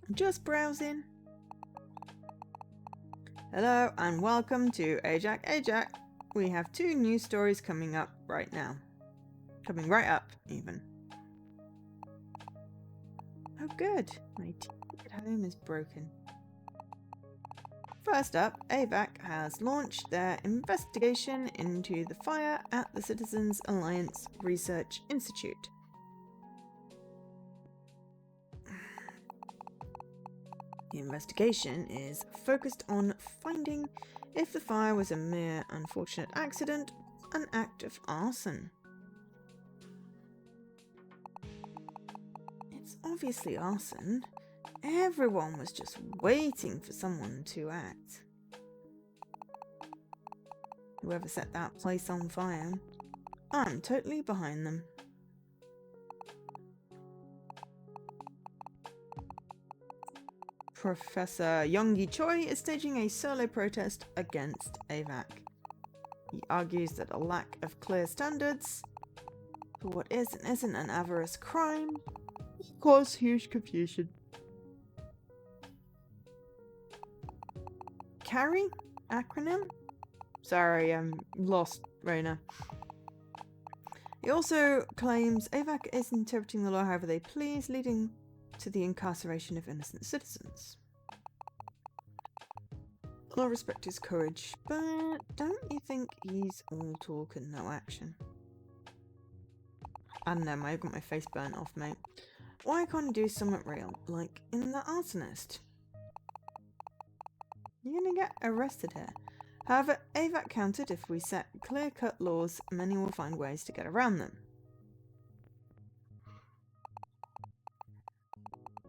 Speaker 1: I'm just browsing. Hello and welcome to Ajax. We have 2 news stories coming up right now. Coming right up, even. Oh good, my TV at home is broken. First up, AVAC has launched their investigation into the fire at the Citizens Alliance Research Institute. The investigation is focused on finding if the fire was a mere unfortunate accident or an act of arson. It's obviously arson. Everyone was just waiting for someone to act. Whoever set that place on fire, I'm totally behind them. Professor Yonggi Choi is staging a solo protest against AVAC. He argues that a lack of clear standards for what is and isn't an avarice crime will cause huge confusion. CARI? Acronym? Sorry, I'm lost, Raina. He also claims AVAC is interpreting the law however they please, leading to the incarceration of innocent citizens. I'll respect his courage, but don't you think he's all talk and no action? I don't know, I've got my face burnt off, mate. Why can't he do something real, like in the arsonist? You're gonna get arrested here. However, AVAC countered if we set clear-cut laws, many will find ways to get around them.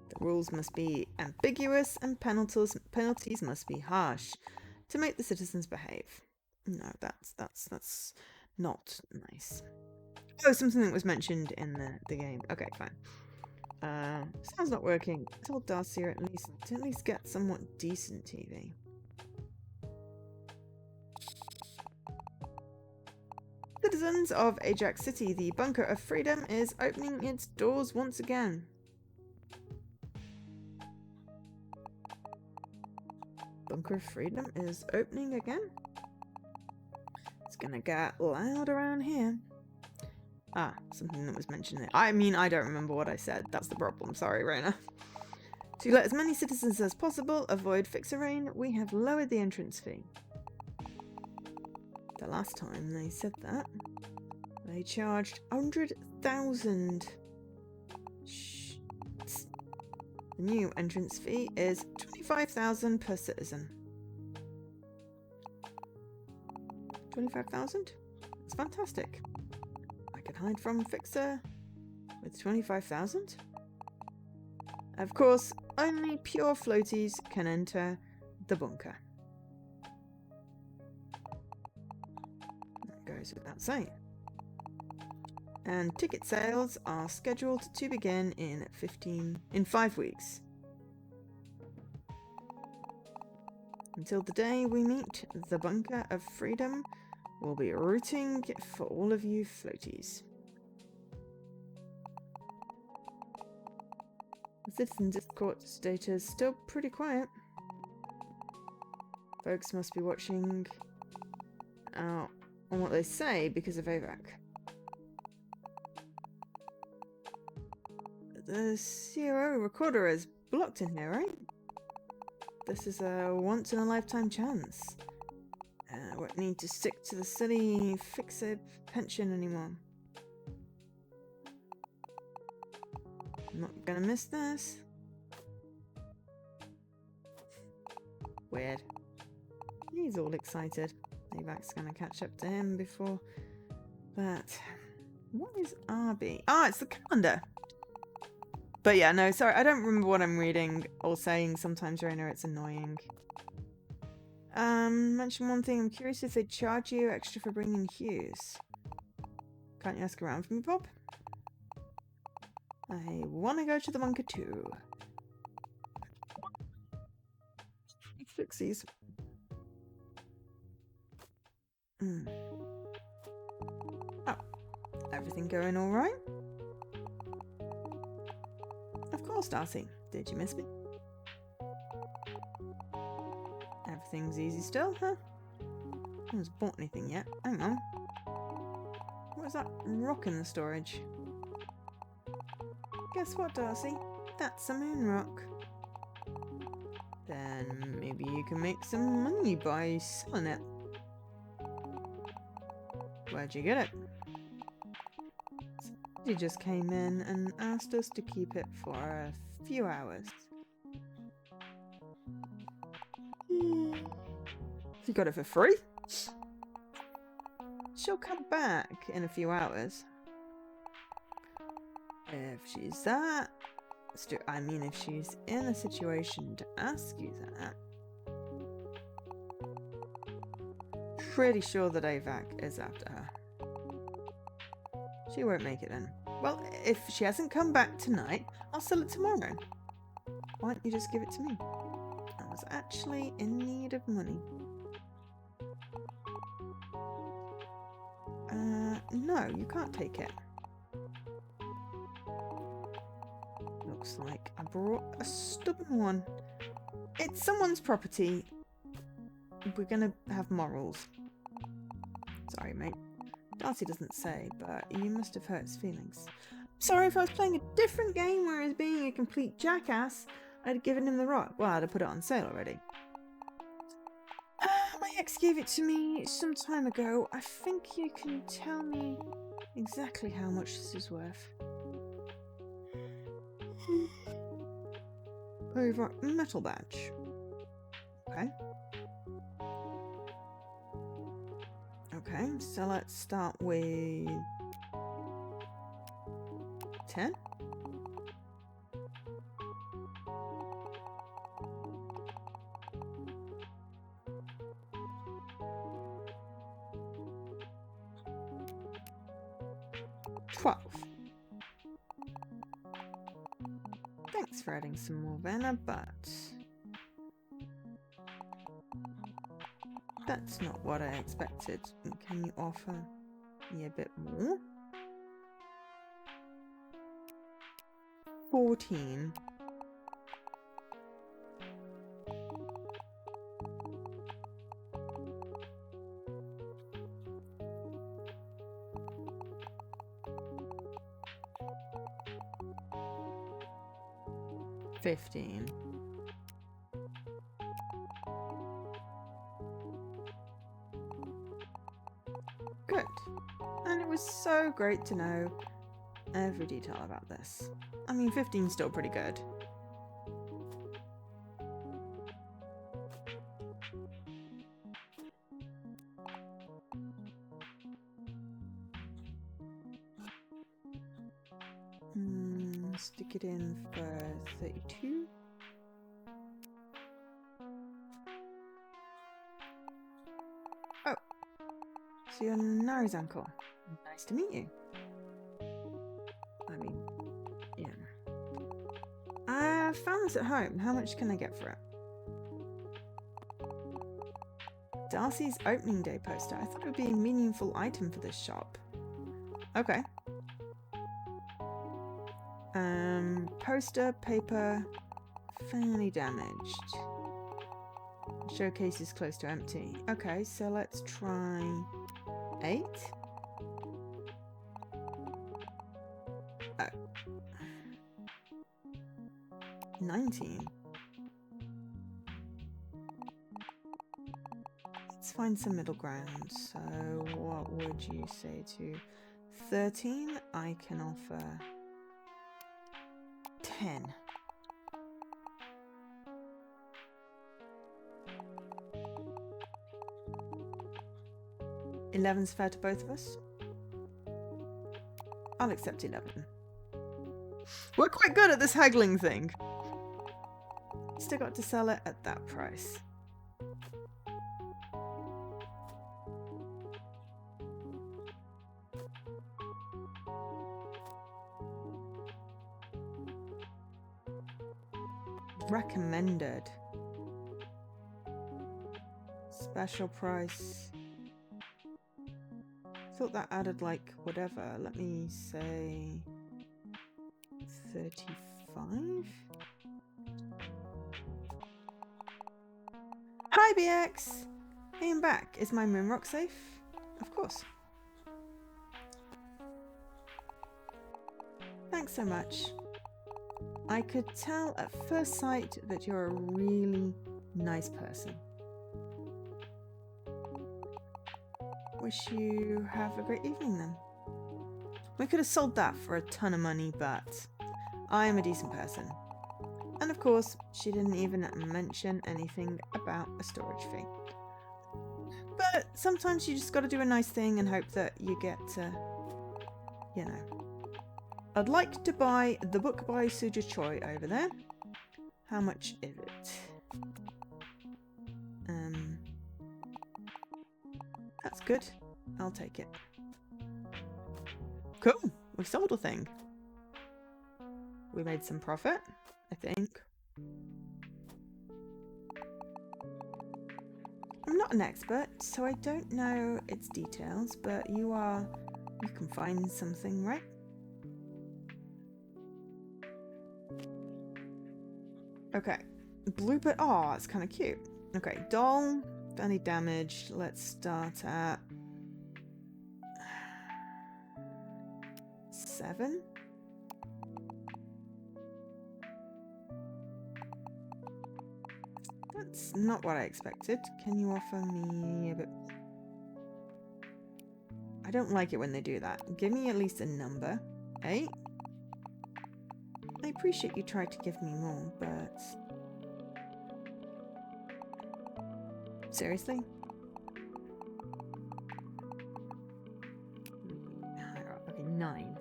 Speaker 1: The rules must be ambiguous and penalties must be harsh to make the citizens behave. No, that's not nice. Oh, something that was mentioned in the game. Okay, fine. Sound's not working. I told Darcy to at least get somewhat decent TV. Citizens of Ajax City, the Bunker of Freedom is opening its doors once again. Bunker of Freedom is opening again? It's gonna get loud around here. Ah, something that was mentioned there. I mean, I don't remember what I said. That's the problem. Sorry, Raina. To let as many citizens as possible avoid fixer-rain, we have lowered the entrance fee. The last time they said that, they charged 100,000. The new entrance fee is 25,000 per citizen. 25,000? That's fantastic. I can hide from Fixer with 25,000. Of course, only pure floaties can enter the bunker. That goes without saying. And ticket sales are scheduled to begin in 5 weeks. Until the day we meet the Bunker of Freedom We'll be rooting for all of you floaties. The citizen Discord data is still pretty quiet. Folks must be watching out on what they say because of AVAC. The CRO recorder is blocked in here, right? This is a once-in-a-lifetime chance. Won't need to stick to the silly fix-it pension anymore. I'm not gonna miss this. Weird. He's all excited. Avac's gonna catch up to him before that. What is RB? Ah, it's the calendar! But yeah, no, sorry, I don't remember what I'm reading or saying sometimes, Rainer, it's annoying. Mention one thing, I'm curious if they charge you extra for bringing Hughes. Can't you ask around for me, Bob? I wanna go to the bunker too. Fixies. Oh, everything going alright? Of course, Darcy. Did you miss me? Everything's easy still, huh? No one's bought anything yet. Hang on. What is that rock in the storage? Guess what, Darcy? That's a moon rock. Then maybe you can make some money by selling it. Where'd you get it? He just came in and asked us to keep it for a few hours. You got it for free? She'll come back in a few hours. If she's that... I mean, if she's in a situation to ask you that... Pretty sure that AVAC is after her. She won't make it then. Well, if she hasn't come back tonight, I'll sell it tomorrow. Why don't you just give it to me? I was actually in need of money. No, you can't take it. Looks like I brought a stubborn one. It's someone's property. We're gonna have morals. Sorry, mate. Darcy doesn't say, but you must have hurt his feelings. Sorry, if I was playing a different game where he was being a complete jackass, I'd have given him the rock. Well, I'd have put it on sale already. My ex gave it to me some time ago. I think you can tell me exactly how much this is worth. Over metal badge. Okay. Okay, so let's start with 10. Thanks for adding some more Vanna, but that's not what I expected. Can you offer me a bit more? 14. $15. Good. And it was so great to know every detail about this. I mean, 15's still pretty good. Stick it in for 32. Oh, so you're Nari's uncle. Nice to meet you. I mean, yeah. I found this at home. How much can I get for it? Darcy's opening day poster. I thought it would be a meaningful item for this shop. Okay. Poster, paper, fairly damaged. Showcase is close to empty. Okay, so let's try 8. 19. Let's find some middle ground. So what would you say to 13? I can offer 10. $11's fair to both of us. I'll accept 11. We're quite good at this haggling thing. Still got to sell it at that price. Recommended. Special price. Thought that added like whatever. Let me say 35. Hi BX! Hey, I'm back. Is my moonrock safe? Of course. Thanks so much. I could tell at first sight that you're a really nice person. Wish you have a great evening then. We could have sold that for a ton of money, but I am a decent person. And of course, she didn't even mention anything about a storage fee. But sometimes you just got to do a nice thing and hope that you get to, you know. I'd like to buy the book by Suja Choi over there. How much is it? That's good. I'll take it. Cool. We sold a thing. We made some profit, I think. I'm not an expert, so I don't know its details, but you can find something, right? Okay. Bluebird. Oh, it's kind of cute. Okay, doll, fairly damaged. Let's start at 7. That's not what I expected. Can you offer me a bit? I don't like it when they do that. Give me at least a number. 8? I appreciate you tried to give me more, but... Seriously? Okay, 9.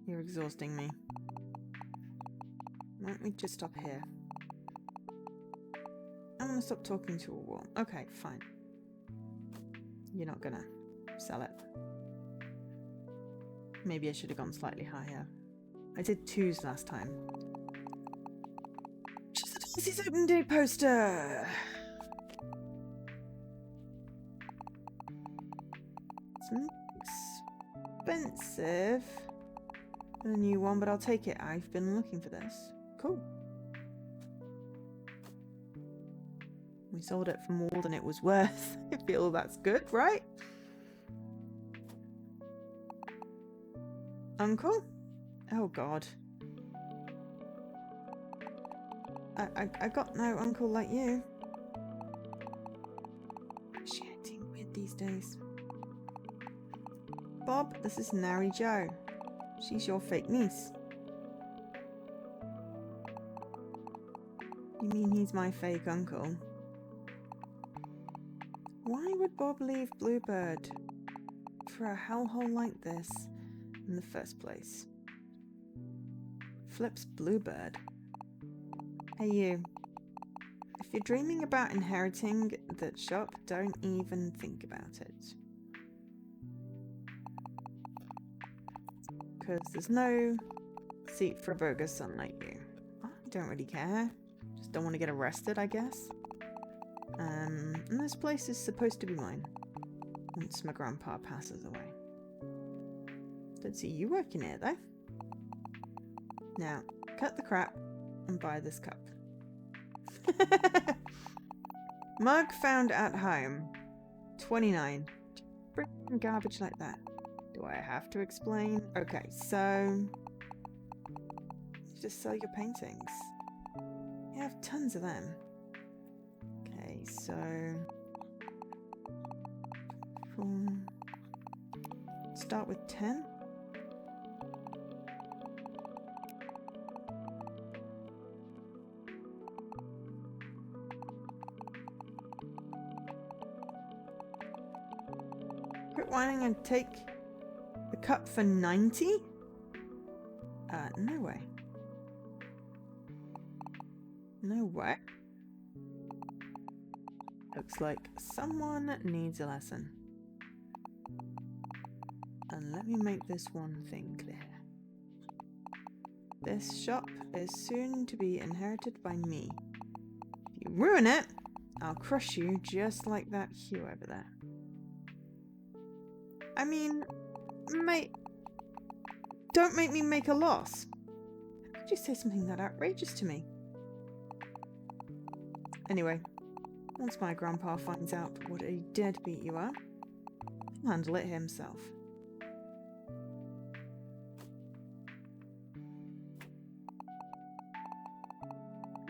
Speaker 1: You're exhausting me. Why don't we just stop here? I'm gonna stop talking to a wall. Okay, fine. You're not gonna sell it. Maybe I should have gone slightly higher. I did 2s last time. Just a Darcy's open day poster! It's expensive for the new one, but I'll take it. I've been looking for this. Cool. We sold it for more than it was worth. I feel that's good, right? Uncle? Oh god. I got no uncle like you. She acting weird these days. Bob, this is Nari Joe. She's your fake niece. You mean he's my fake uncle? Why would Bob leave Bluebird for a hellhole like this in the first place? Flips Bluebird. Hey you. If you're dreaming about inheriting that shop, don't even think about it. Because there's no seat for a burger son like you. I don't really care. Just don't want to get arrested, I guess. And this place is supposed to be mine. Once my grandpa passes away. Don't see you working here, though. Now, cut the crap and buy this cup. Mug found at home. 29. Bring garbage like that. Do I have to explain? Okay, so... you just sell your paintings. You have tons of them. Okay, so... start with 10. Quit whining and take the cup for 90? No way. No way. Looks like someone needs a lesson. And let me make this one thing clear. This shop is soon to be inherited by me. If you ruin it, I'll crush you just like that Hugh over there. I mean, mate, don't make me make a loss. How could you say something that outrageous to me? Anyway, once my grandpa finds out what a deadbeat you are, he'll handle it himself.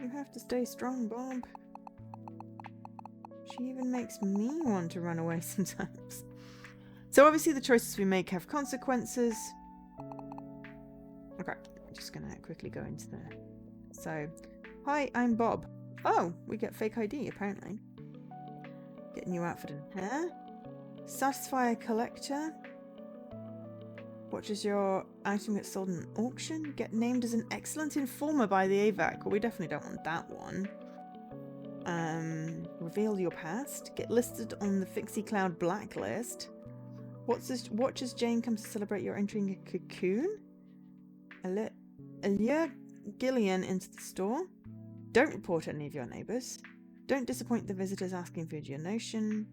Speaker 1: You have to stay strong, Bob. She even makes me want to run away sometimes. So obviously the choices we make have consequences. Okay, I'm just gonna quickly go into there. So, hi, I'm Bob. Oh, we get fake ID apparently. Get new outfit and hair. Satisfy a collector. Watches your item get sold in an auction. Get named as an excellent informer by the AVAC. Well, we definitely don't want that one. Reveal your past. Get listed on the Fixie Cloud blacklist. Watch as Jane comes to celebrate your entering a cocoon. Allure Gillian into the store. Don't report any of your neighbours. Don't disappoint the visitors asking for your notion.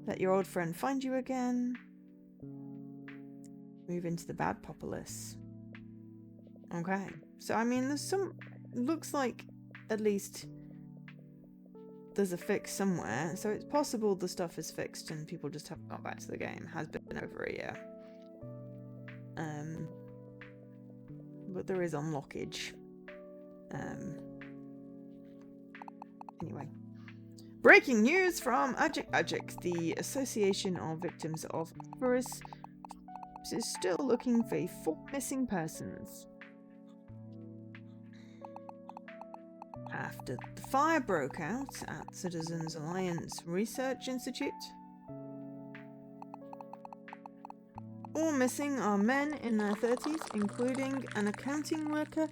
Speaker 1: Let your old friend find you again. Move into the bad populace. Okay. So, I mean, there's some... looks like at least there's a fix somewhere. So it's possible the stuff is fixed and people just haven't got back to the game. Has been over a year. But there is unlockage. Anyway. Breaking news from Ajik. The Association of Victims of Avarice is still looking for 4 missing persons. After the fire broke out at Citizens Alliance Research Institute, all missing are men in their 30s, including an accounting worker,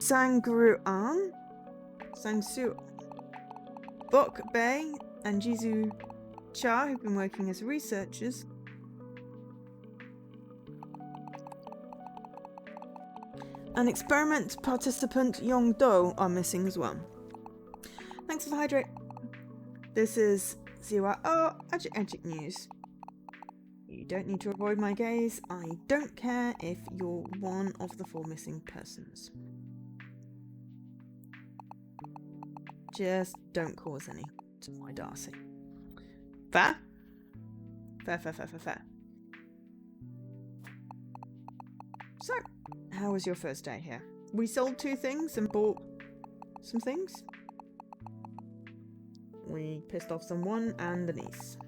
Speaker 1: Sangsu, Bok Bay, and Jizu Cha, who've been working as researchers. An experiment participant, Yong Do, are missing as well. Thanks for the hydrate. This is Siwa Ajik News. You don't need to avoid my gaze. I don't care if you're one of the 4 missing persons. Just don't cause any to my Darcy. Fair? Fair. So, how was your first day here? We sold 2 things and bought some things. We pissed off someone and the niece.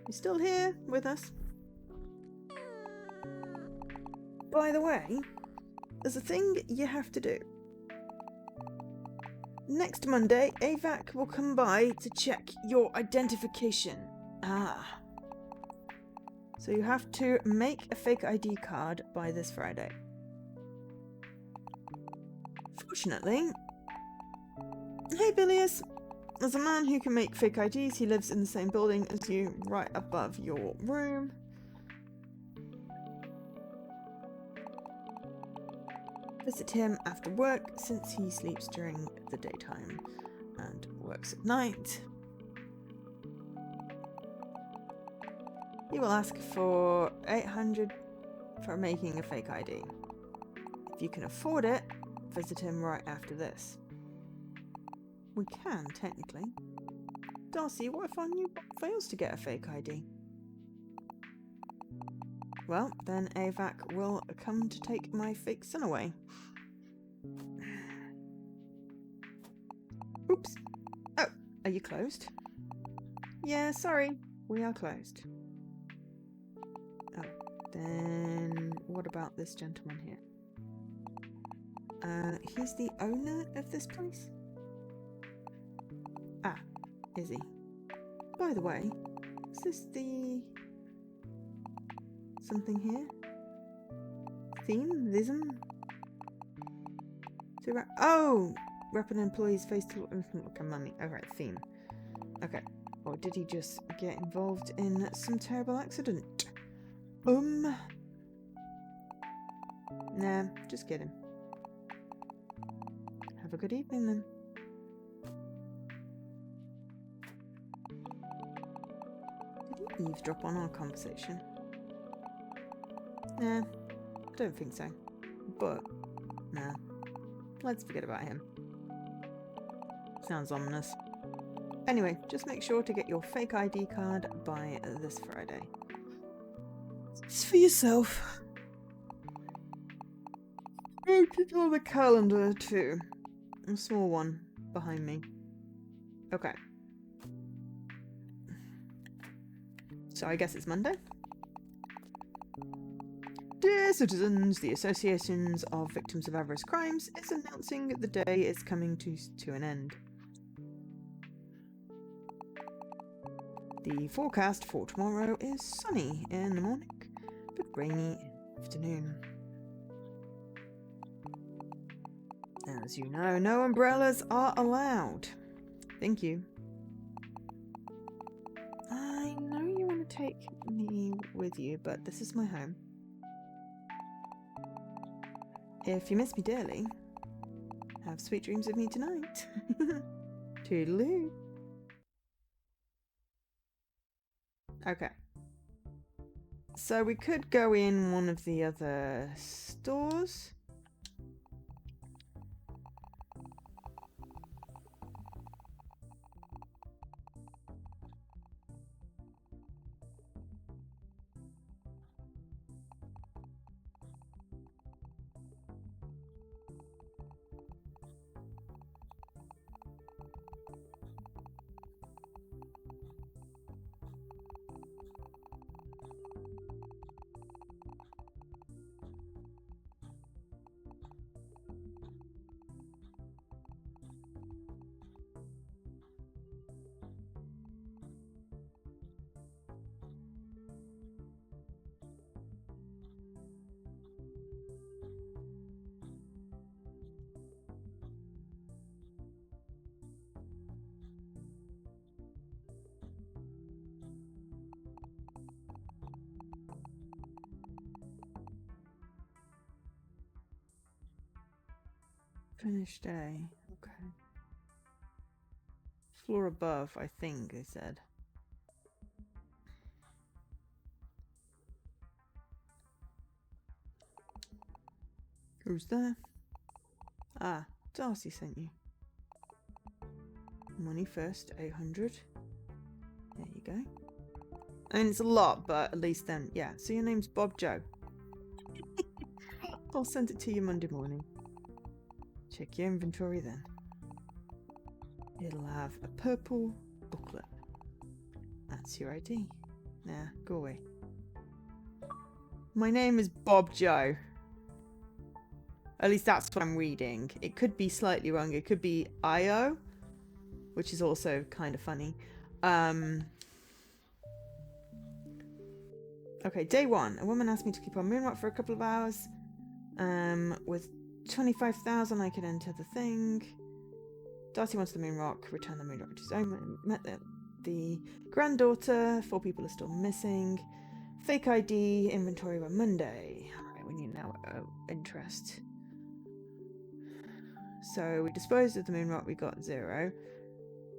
Speaker 1: You're still here with us? By the way, there's a thing you have to do. Next Monday, AVAC will come by to check your identification. So you have to make a fake ID card by this Friday. Fortunately... Hey, Bilius! There's a man who can make fake IDs. He lives in the same building as you, right above your room. Visit him after work, since he sleeps during the daytime and works at night. He will ask for 800 for making a fake ID. If you can afford it, visit him right after this. We can, technically. Darcy, what if our new bot fails to get a fake ID? Well, then AVAC will come to take my fake son away. Oops. Oh, are you closed? Yeah, sorry. We are closed. Oh, then what about this gentleman here? He's the owner of this place? Ah, is he? By the way, is this the... something here? Theme? Vism? Oh! Rep an employee's face to look money. Alright, theme. Okay. Or did he just get involved in some terrible accident? Nah, just kidding. Have a good evening then. Did he eavesdrop on our conversation? Nah, I don't think so. But, nah. Let's forget about him. Sounds ominous. Anyway, just make sure to get your fake ID card by this Friday. It's for yourself. Wrote it on the calendar too. A small one behind me. Okay. So I guess it's Monday? Dear citizens, the Associations of Victims of Avarice Crimes is announcing that the day is coming to an end. The forecast for tomorrow is sunny in the morning, but rainy in the afternoon. As you know, no umbrellas are allowed. Thank you. I know you want to take me with you, but this is my home. If you miss me dearly, have sweet dreams of me tonight. Toodaloo. Okay. So we could go in one of the other stores. Finished day. Okay. Floor above, I think they said. Who's there? Ah, Darcy sent you. Money first, 800. There you go. I mean, it's a lot, but at least then, yeah. So your name's Bob Joe. I'll send it to you Monday morning. Check your inventory then. It'll have a purple booklet. That's your ID. Nah, go away. My name is Bob Joe. At least that's what I'm reading. It could be slightly wrong. It could be IO, which is also kind of funny. Okay, day 1. A woman asked me to keep on Moonrock for a couple of hours. With 25,000 I could enter the thing. Darcy wants the Moonrock. Return the Moonrock to his own. Met the granddaughter. 4 people are still missing. Fake ID. Inventory by Monday. Alright, we need now interest. So we disposed of the Moonrock. We got 0.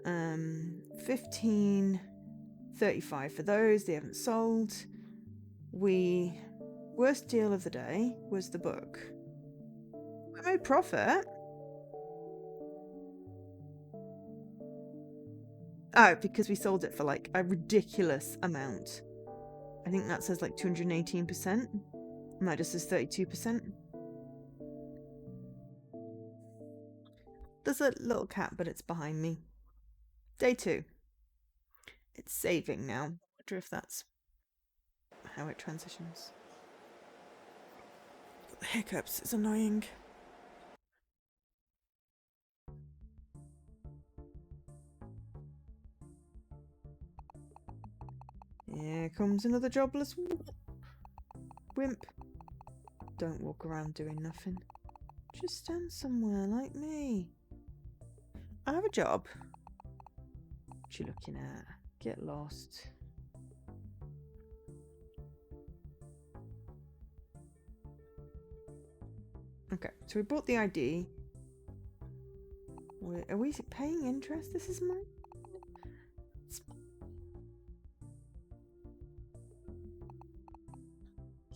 Speaker 1: 15.35 for those. They haven't sold. Worst deal of the day was the book. We made profit. Oh, because we sold it for like a ridiculous amount. I think that says like 218%. No, just says 32%. There's a little cat, but it's behind me. Day 2. It's saving now. I wonder if that's how it transitions. The hiccups, it's annoying. Here comes another jobless wimp. Don't walk around doing nothing. Just stand somewhere like me. I have a job. What you looking at? Get lost. Okay, so we bought the ID. Are we paying interest? This is mine.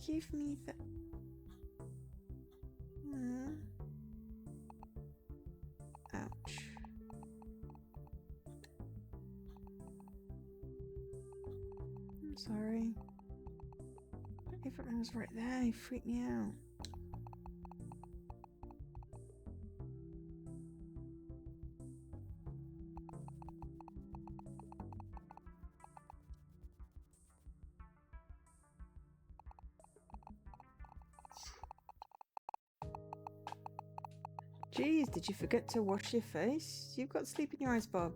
Speaker 1: Give me the... Ouch. I'm sorry. If it was right there, he freaked me out. Jeez, did you forget to wash your face? You've got sleep in your eyes, Bob.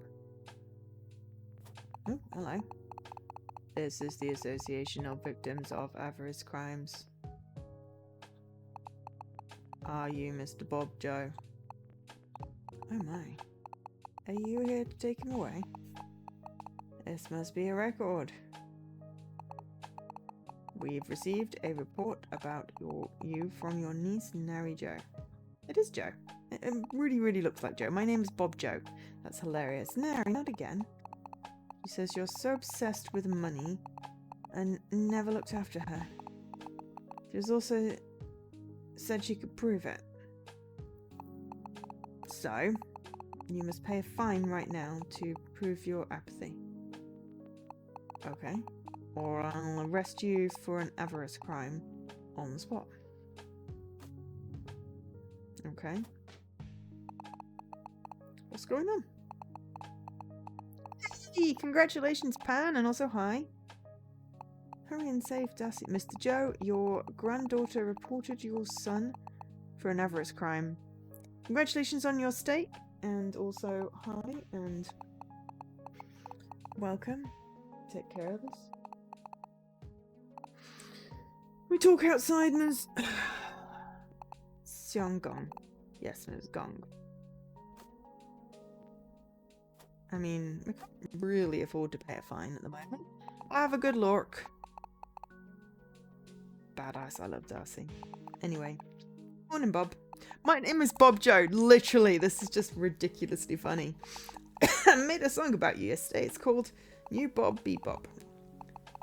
Speaker 1: Oh, hello. This is the Association of Victims of Avarice Crimes. Are you Mr. Bob Joe? Oh my. Are you here to take him away? This must be a record. We've received a report about you from your niece, Nary Joe. It is Joe. It really, really looks like Joe. My name is Bob Joe. That's hilarious. Nary, not again. She says you're so obsessed with money and never looked after her. She's also said she could prove it. So, you must pay a fine right now to prove your apathy. Okay. Or I'll arrest you for an avarice crime on the spot. Okay. What's going on? Hey, congratulations, Pan, and also hi. Hurry and save Darcy. Mr. Joe, your granddaughter reported your son for an avarice crime. Congratulations on your stake, and also hi and welcome. Take care of us. We talk outside, Ms. Gong. Yes, Ms. Gong. I mean, we can't really afford to pay a fine at the moment. Have a good look. Badass, I love Darcy. Anyway, morning, Bob. My name is Bob Joe. Literally, this is just ridiculously funny. I made a song about you yesterday. It's called New Bob Beep Bob.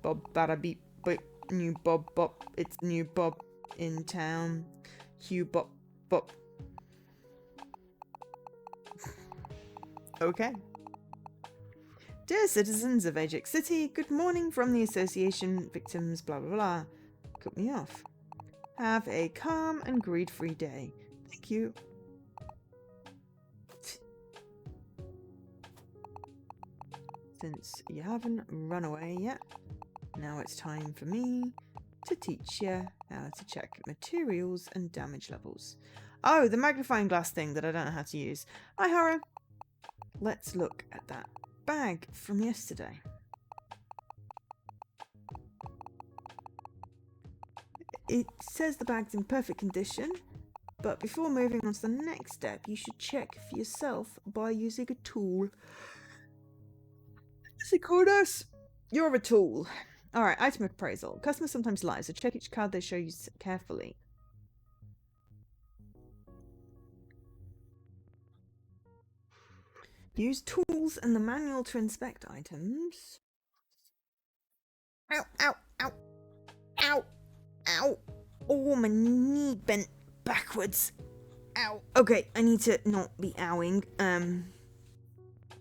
Speaker 1: Bob Bada Beep Boop. New Bob Bop. It's new Bob in town. Hugh Bop Bop. Okay. Dear citizens of Ajax City, good morning from the Association Victims blah blah blah. Cut me off. Have a calm and greed-free day. Thank you. Since you haven't run away yet, now it's time for me to teach you how to check materials and damage levels. Oh, the magnifying glass thing that I don't know how to use. Hi, Hara. Let's look at that bag from yesterday. it says the bag's in perfect condition, but before moving on to the next step, you should check for yourself by using a tool. Secordus, you're a tool. Alright, item appraisal. Customers sometimes lie, so check each card they show you carefully. Use tools and the manual to inspect items. Ow, ow, ow, ow, ow. Oh, my knee bent backwards. Ow. Okay, I need to not be owing.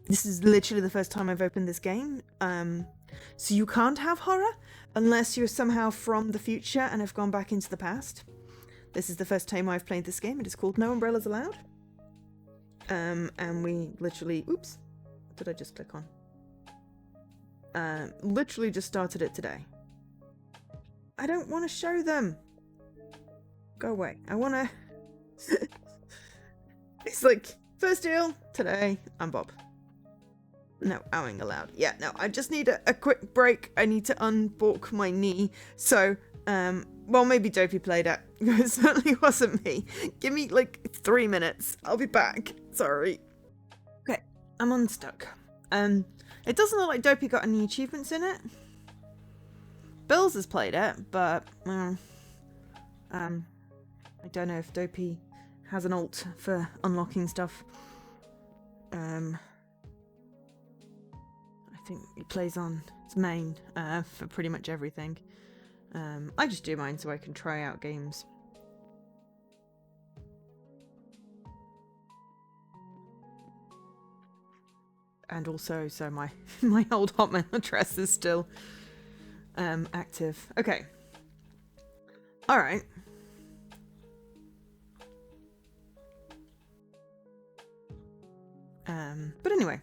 Speaker 1: This is literally the first time I've opened this game. So you can't have horror unless you're somehow from the future and have gone back into the past. This is the first time I've played this game. It is called No Umbrellas Allowed. And we literally... Oops. What did I just click on? Literally just started it today. I don't want to show them. Go away. I want to... It's like, first deal, today, I'm Bob. No, owing allowed. Yeah, no, I just need a quick break. I need to unbalk my knee. So, well, maybe Dopey played it. It certainly wasn't me. Give me, like, 3 minutes. I'll be back. Sorry. Okay, I'm unstuck. It doesn't look like Dopey got any achievements in it. Bills has played it, but, I don't know if Dopey has an alt for unlocking stuff. I think it plays on its main for pretty much everything. I just do mine so I can try out games. And also so my old Hotmail address is still active. Okay. Alright. But anyway,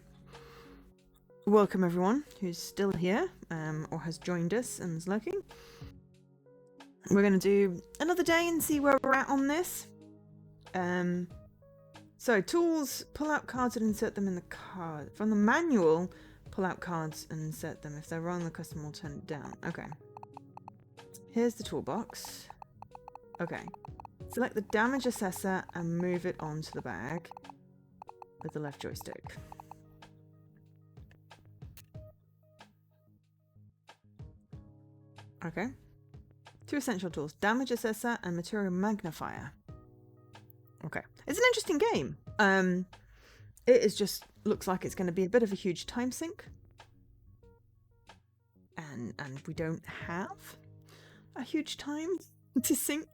Speaker 1: welcome everyone who's still here or has joined us and is lurking. We're going to do another day and see where we're at on this. So tools, pull out cards and insert them in the card. From the manual, pull out cards and insert them. If they're wrong, the customer will turn it down. Okay. Here's the toolbox. Okay. Select the damage assessor and move it onto the bag with the left joystick. Okay. 2 essential tools, damage assessor and material magnifier. Okay. It's an interesting game. It is just looks like it's going to be a bit of a huge time sink. And we don't have a huge time to sink.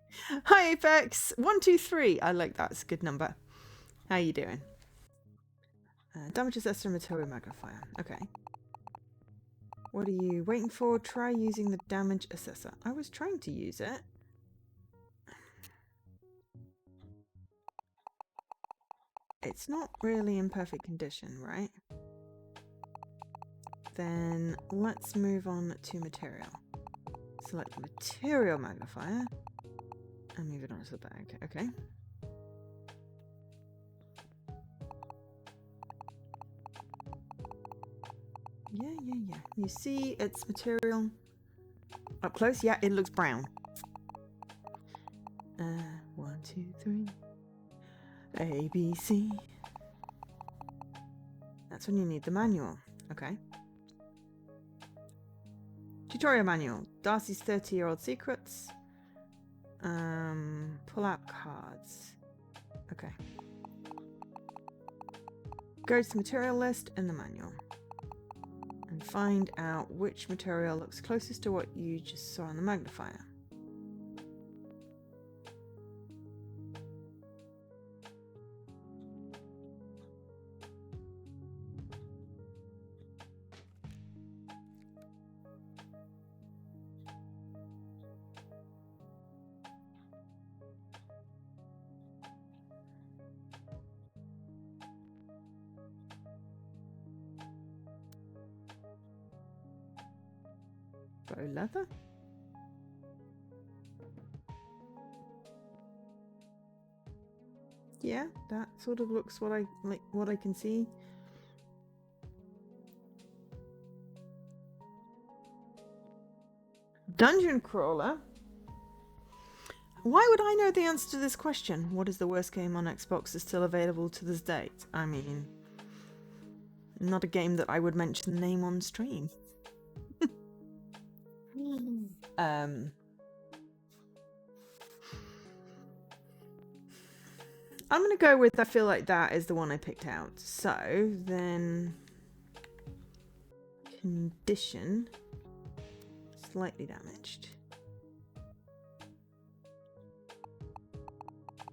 Speaker 1: Hi Apex 123. I like that. It's a good number. How you doing? Damage assessor and material magnifier. Okay. What are you waiting for? Try using the damage assessor. I was trying to use it. It's not really in perfect condition, right? Then let's move on to material. Select the material magnifier and move it onto the bag. Okay. Yeah. You see its material up close? Yeah, it looks brown. 1, 2, 3. A, B, C. That's when you need the manual. Okay. Tutorial manual. Darcy's 30-year-old secrets. Pull out cards. Okay. Go to the material list in the manual. And find out which material looks closest to what you just saw on the magnifier. Faux leather? Yeah, that sort of looks what I can see. Dungeon crawler. Why would I know the answer to this question? What is the worst game on Xbox that's still available to this date? I mean, not a game that I would mention the name on stream. I'm gonna go with, I feel like that is the one I picked out. So then, condition, slightly damaged.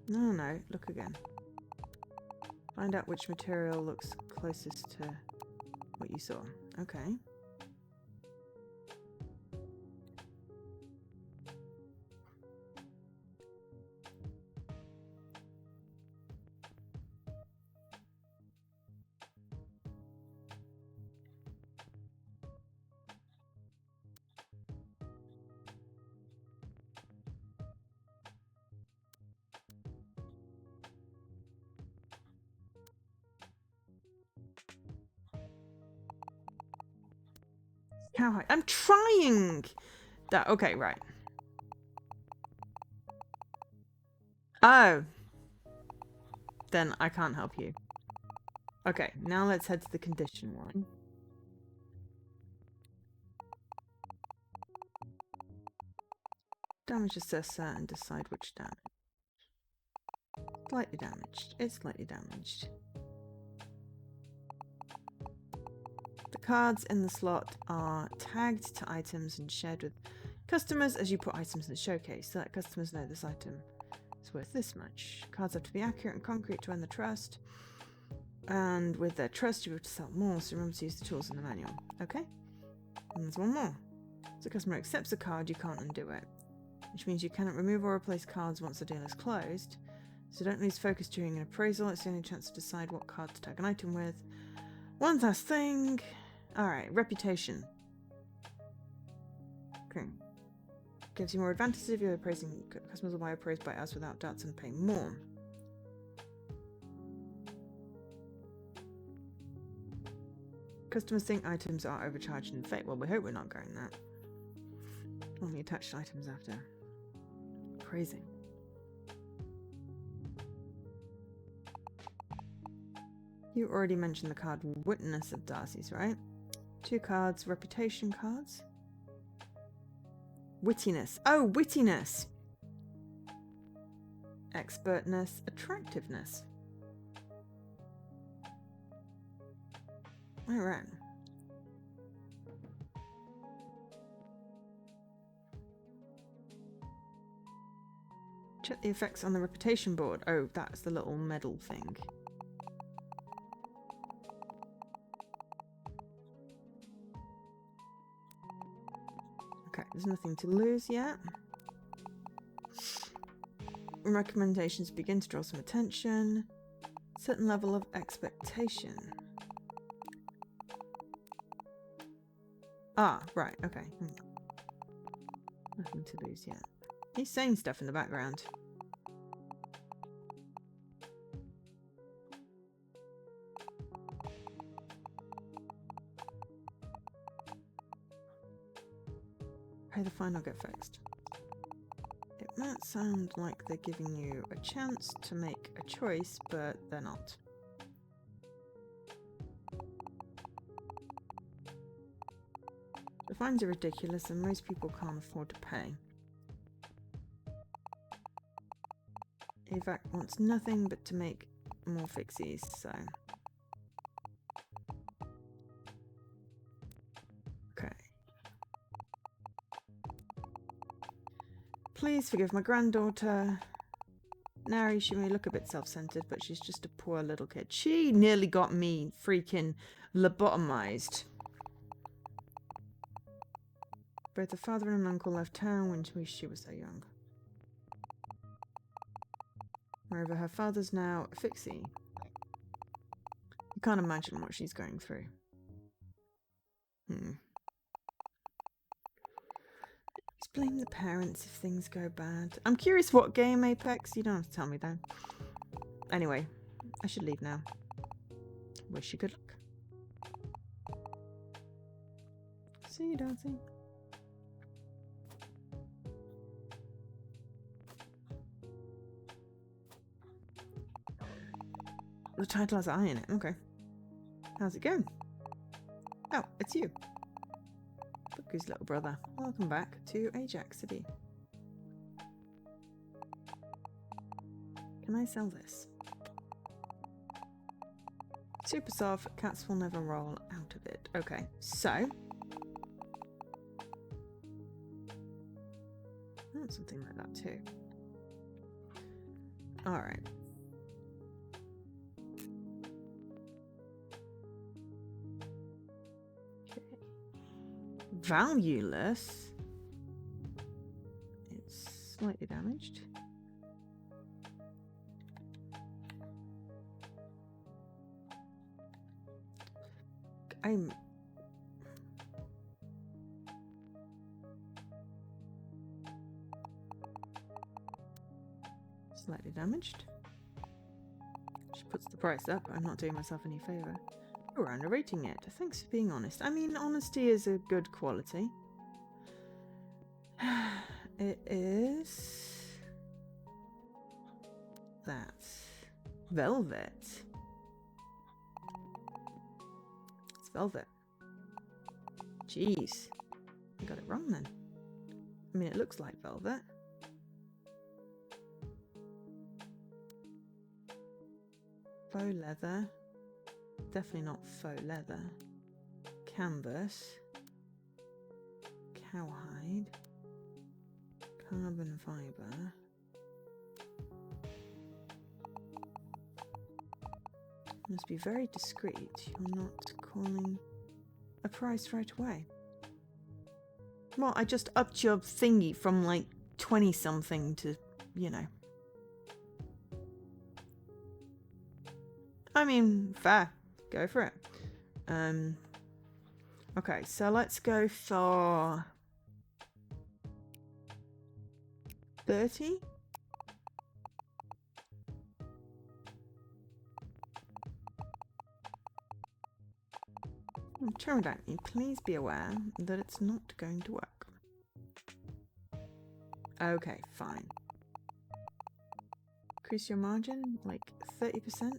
Speaker 1: No, look again. Find out which material looks closest to what you saw. Okay. How high? I'm trying! That, okay, right. Oh. Then I can't help you. Okay, now let's head to the condition one. Damage assessor and decide which damage. Slightly damaged. It's slightly damaged. The cards in the slot are tagged to items and shared with customers as you put items in the showcase, so that customers know this item is worth this much. Cards have to be accurate and concrete to earn the trust. And with their trust, you're able to sell more, so remember to use the tools in the manual. Okay? And there's one more. If the customer accepts a card, you can't undo it. Which means you cannot remove or replace cards once the deal is closed. So don't lose focus during an appraisal. It's the only chance to decide what card to tag an item with. One last thing. Alright, reputation. Okay. Gives you more advantages if you're appraising. Customers will buy appraised by us without doubts and pay more. Customers think items are overcharged in fate. Well, we hope we're not going that. Only attached items after. Appraising. You already mentioned the card Witness of Darcy's, right? 2 cards, reputation cards. Wittiness. Oh, wittiness! Expertness, attractiveness. Alright. Check the effects on the reputation board. Oh, that's the little medal thing. Okay, there's nothing to lose yet. Recommendations begin to draw some attention. Certain level of expectation. Ah, right, okay. Nothing to lose yet. He's saying stuff in the background. Pay the fine or get fixed. It might sound like they're giving you a chance to make a choice, but they're not. The fines are ridiculous and most people can't afford to pay. Evac wants nothing but to make more fixies, so... Okay. Please forgive my granddaughter. Nary, she may look a bit self-centered, but she's just a poor little kid. She nearly got me freaking lobotomized. Both the father and uncle left town when she was so young. Moreover, her father's now a fixie. You can't imagine what she's going through. Just blame the parents if things go bad. I'm curious what game, Apex? You don't have to tell me though. Anyway, I should leave now. Wish you good luck. See you, Darcy. the title has I in it. Okay. How's it going? Oh, it's you. Bookie's little brother. Welcome back to Ajax City. Can I sell this? Super soft. Cats will never roll out of it. Okay, so... oh, something like that too. Alright. Valueless. It's slightly damaged. I'm slightly damaged. She puts the price up. I'm not doing myself any favor. You're underrating it. Thanks for being honest. I mean, honesty is a good quality. It is... that. Velvet. It's velvet. Jeez. I got it wrong then. I mean, it looks like velvet. Faux leather. Definitely not faux leather. Canvas. Cowhide. Carbon fibre. Must be very discreet. You're not calling a price right away. Well, I just upped your thingy from like 20 something to, you know. I mean, fair. Go for it. Okay, so let's go for 30. Pterodactyl, please be aware that it's not going to work. Okay, fine. Increase your margin, like 30%?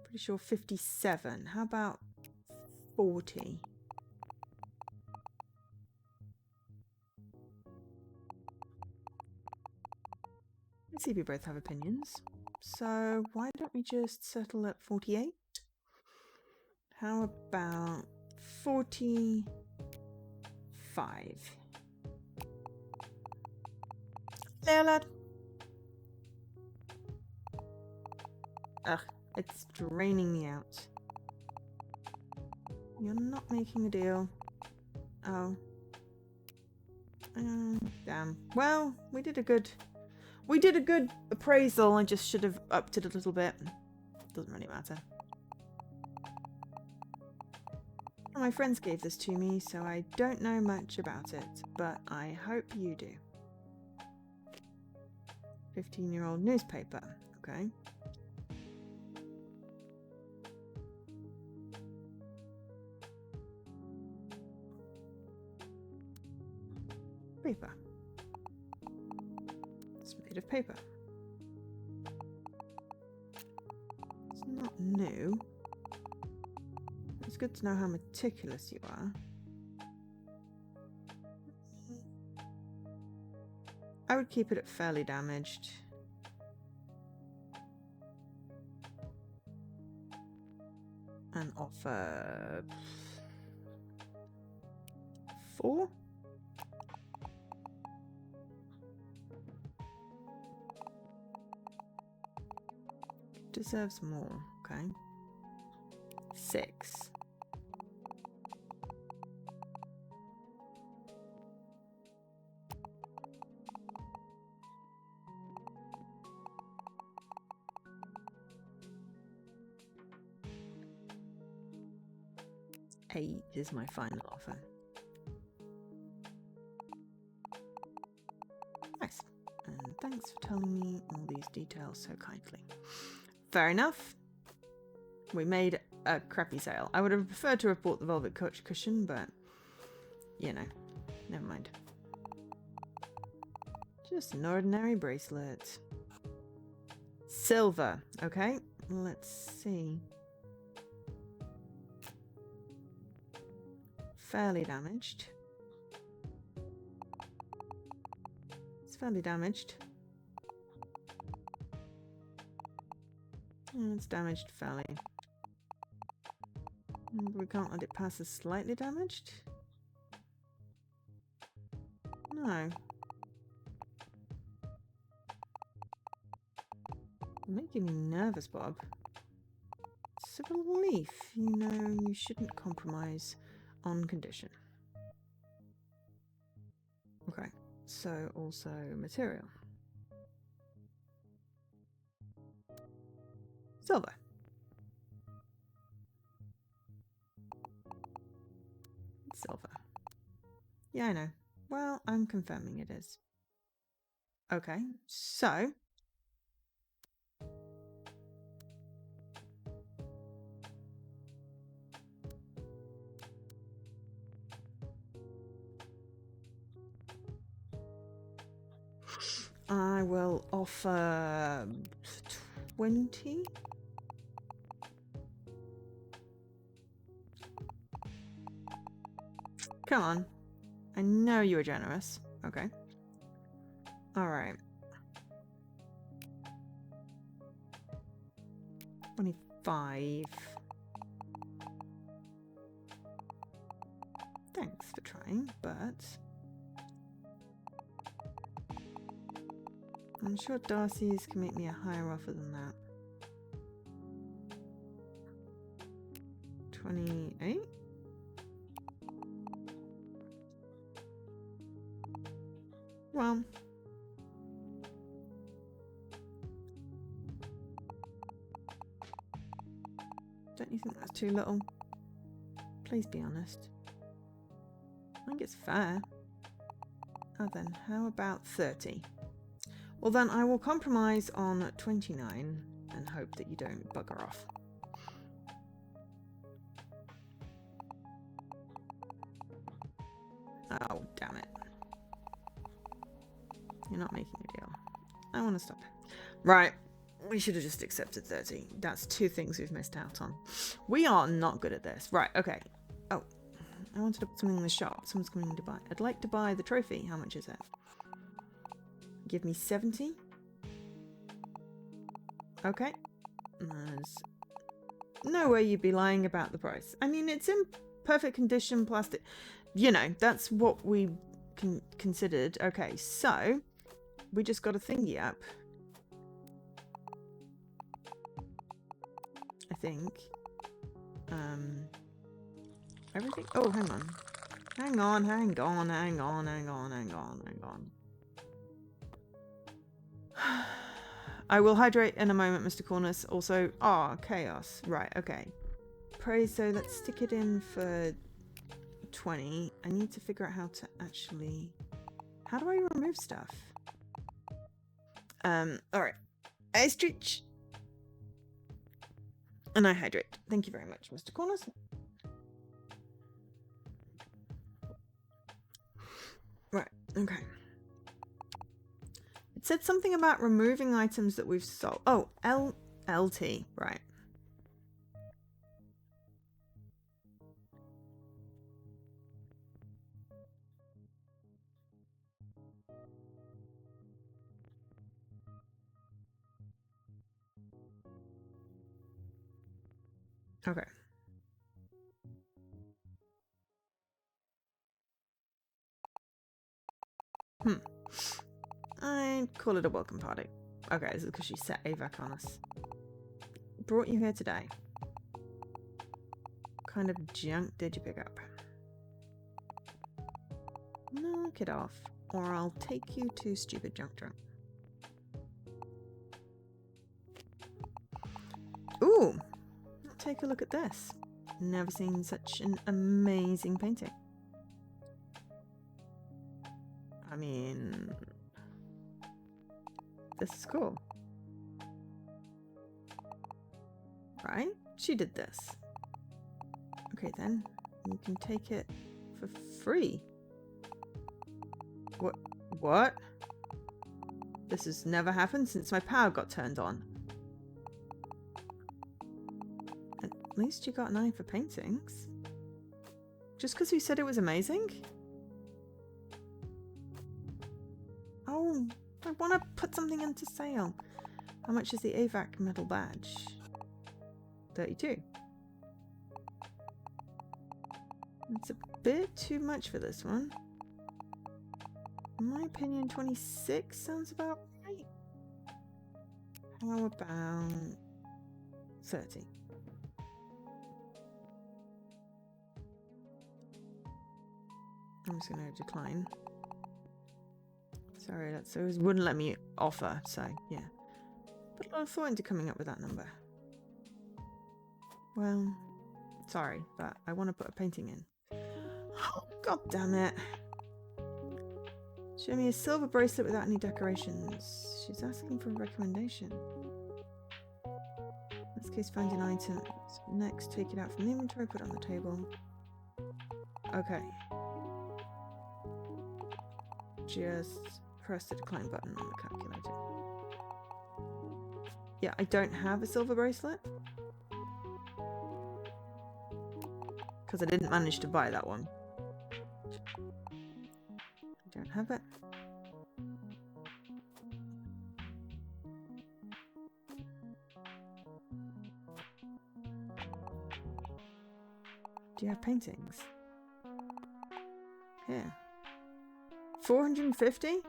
Speaker 1: Pretty sure 57. How about 40? Let's see if we both have opinions. So why don't we just settle at 48? How about 45? There, lad. Ugh, it's draining me out. You're not making a deal. Oh. Damn. Well, we did a good appraisal. I just should have upped it a little bit. Doesn't really matter. My friends gave this to me, so I don't know much about it, but I hope you do. 15-year-old newspaper. Okay. Paper. It's made of paper. It's not new. It's good to know how meticulous you are. I would keep it at fairly damaged. And offer 4? Deserves more, okay. 6. $8 is my final offer. Nice. And thanks for telling me all these details so kindly. Fair enough. We made a crappy sale. I would have preferred to have bought the velvet cushion, but, you know, never mind. Just an ordinary bracelet. Silver, okay? let's see. Fairly damaged. It's fairly damaged. It's damaged fairly. We can't let it pass as slightly damaged? No. You're making me nervous, Bob. It's a relief. You know, you shouldn't compromise on condition. Okay, so also material. Silver. Silver. Yeah, I know. Well, I'm confirming it is. Okay, so... I will offer 20. Come on. I know you were generous. Okay. Alright. 25. Thanks for trying, but... I'm sure Darcy's can make me a higher offer than that. 28? Well... Don't you think that's too little? Please be honest. I think it's fair. Oh then, how about 30? Well then, I will compromise on 29 and hope that you don't bugger off. Oh, damn it. You're not making a deal. I want to stop. Right. We should have just accepted 30. That's two things we've missed out on. We are not good at this. Right, okay. Oh, I wanted to put something in the shop. Someone's coming to buy. I'd like to buy the trophy. How much is it? Give me 70. Okay. There's no way you'd be lying about the price. I mean, it's in perfect condition, plastic. You know, that's what we considered. Okay, so we just got a thingy up. I think. Everything. Oh, hang on. Hang on, hang on, hang on, hang on, hang on, hang on. I will hydrate in a moment, Mr. Cornus. Also, chaos. Right, okay. Praise, so let's stick it in for 20. I need to figure out how to actually... How do I remove stuff? Alright. I stretch. And I hydrate. Thank you very much, Mr. Cornus. Right, okay. It said something about removing items that we've sold. Oh, LT, right. Okay. I'd call it a welcome party. Okay, this is because she set AVAC on us. Brought you here today. What kind of junk did you pick up? Knock it off, or I'll take you to stupid junk drunk. Ooh! Take a look at this. Never seen such an amazing painting. I mean... This is cool. Right? She did this. Okay then, you can take it for free. What? This has never happened since my power got turned on. at least you got an eye for paintings. Just because we said it was amazing? Oh, I want to put something into sale. How much is the AVAC metal badge? 32. It's a bit too much for this one. In my opinion, 26 sounds about right. How about 30? I'm just going to decline. Sorry, it wouldn't let me offer, so yeah. Put a lot of thought into coming up with that number. Well, sorry, but I want to put a painting in. Oh, God damn it. Show me a silver bracelet without any decorations. She's asking for a recommendation. In this case, find an item. Next, take it out from the inventory, put it on the table. Okay. Just press the decline button on the calculator. Yeah, I don't have a silver bracelet. Because I didn't manage to buy that one. I don't have it. Do you have paintings? Here. 450?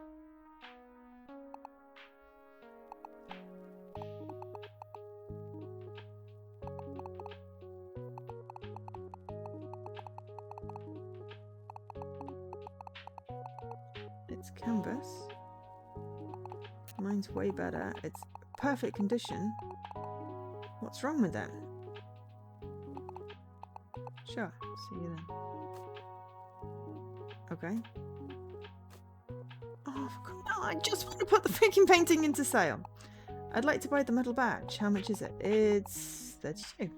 Speaker 1: It's canvas. Mine's way better. It's perfect condition. What's wrong with that? Sure. See you then. Okay. Oh, no, I just want to put the freaking painting into sale. I'd like to buy the metal badge. How much is it? It's 32.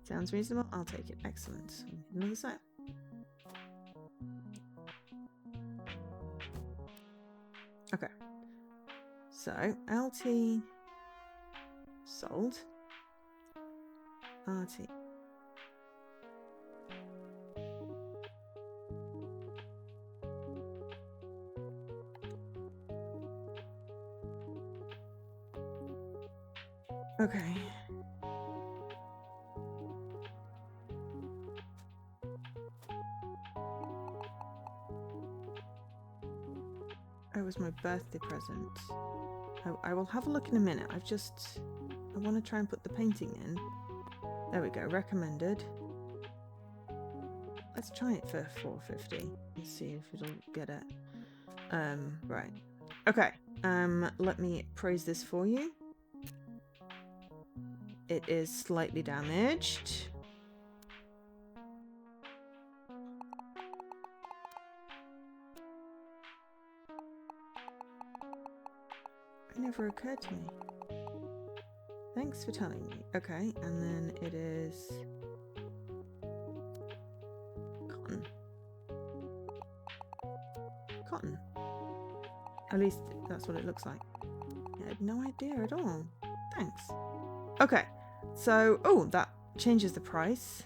Speaker 1: Sounds reasonable. I'll take it. Excellent. Another sale. Okay. So, LT sold. RT. Okay. It was my birthday present. I will have a look in a minute. I want to try and put the painting in. There we go. Recommended. Let's try it for 450 and see if it'll get it. Right. Okay. Let me praise this for you. It is slightly damaged. It never occurred to me. Thanks for telling me. Okay, and then it is cotton. Cotton. At least that's what it looks like. I had no idea at all. Thanks. Okay, so that changes the price.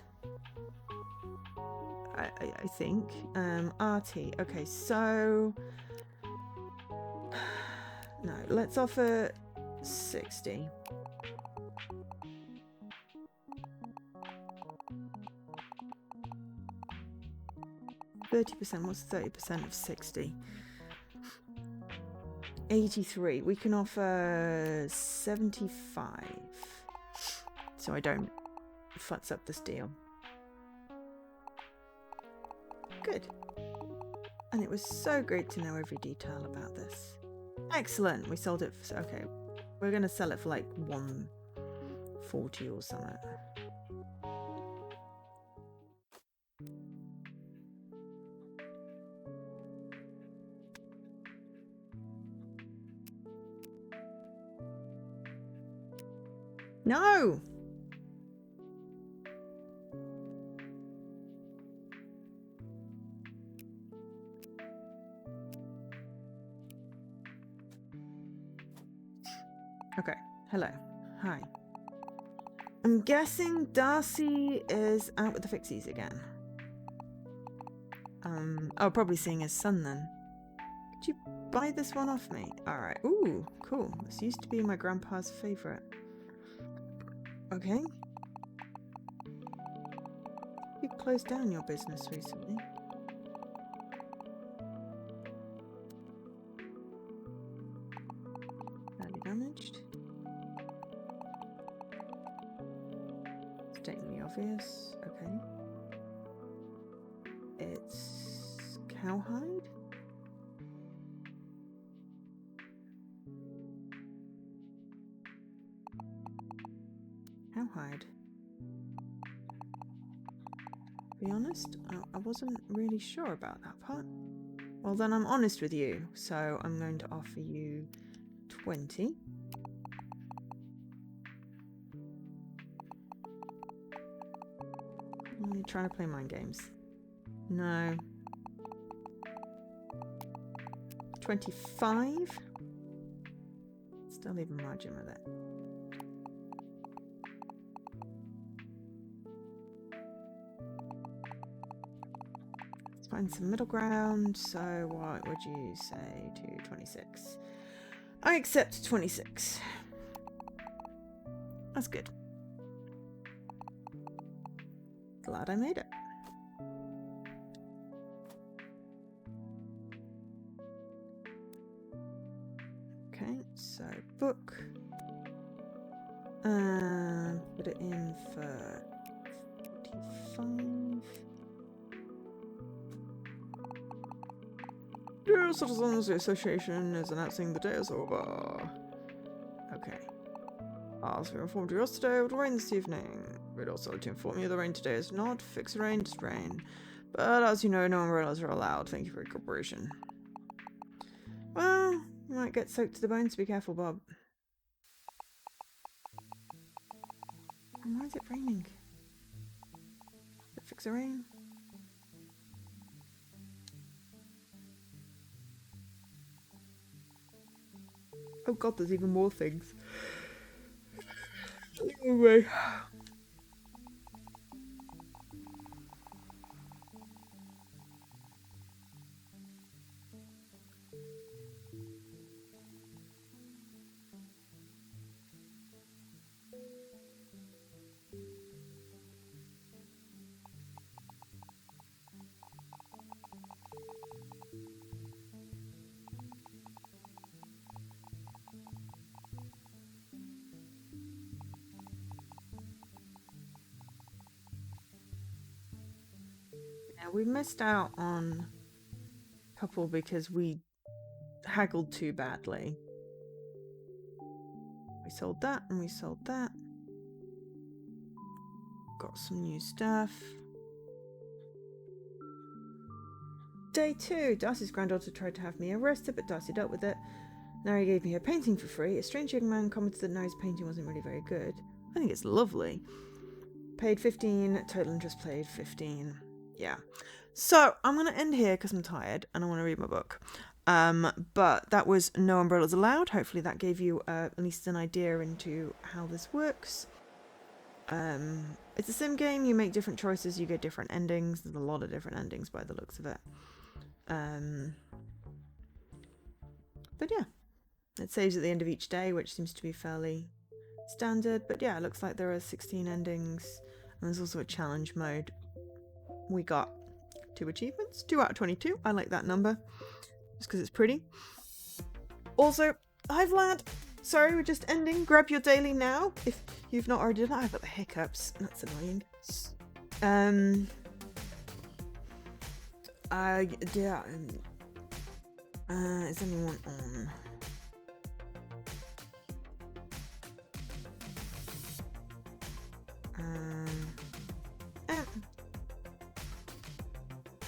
Speaker 1: I think. RT. Okay, so no, let's offer 60. %. What's 30% of 60? 83. We can offer 75. So I don't futz up this deal. Good. And it was so great to know every detail about this. Excellent. We sold it for, okay. We're going to sell it for like 140 or something. No! Okay. Hello. Hi. I'm guessing Darcy is out with the fixies again. Oh, probably seeing his son then. Could you buy this one off me? Alright. Ooh, cool. This used to be my grandpa's favourite. Okay. You closed down your business recently. Badly damaged. Stating the obvious. Okay. It's cowhide? Cowhide. To be honest, I wasn't really sure about that part. Well, then I'm honest with you, so I'm going to offer you 20. You're trying to play mind games. No. 25? Still leave a margin with it. Let's find some middle ground. So what would you say to 26? I accept 26. That's good. Glad I made it. Okay, so book. Put it in for 45. Dear citizens, the association is announcing the day is over. Okay. As we informed you yesterday, it would rain this evening. We'd also like to inform you the rain today is not fixed rain, just rain. But as you know, no umbrellas are allowed. Thank you for your cooperation. Well, you might get soaked to the bones. Be careful, Bob. And why is it raining? Did it fix the rain? Oh god, there's even more things. Anyway. We missed out on a couple because we haggled too badly. We sold that and we sold that. Got some new stuff. Day 2. Darcy's granddaughter tried to have me arrested, but Darcy dealt with it. Now he gave me her painting for free. A strange young man commented that now his painting wasn't really very good. I think it's lovely. Paid 15. Total interest paid 15. Yeah. So I'm going to end here because I'm tired and I want to read my book. But that was No Umbrellas Allowed. Hopefully that gave you at least an idea into how this works. It's a sim game. You make different choices. You get different endings. There's a lot of different endings by the looks of it. But yeah, it saves at the end of each day, which seems to be fairly standard. But yeah, it looks like there are 16 endings. And there's also a challenge mode. We got 2 achievements, 2 out of 22. I like that number, just because it's pretty. Also, hi Vlad. Sorry, we're just ending. Grab your daily now if you've not already done it. I've got the hiccups. That's annoying. Yeah. Is anyone on?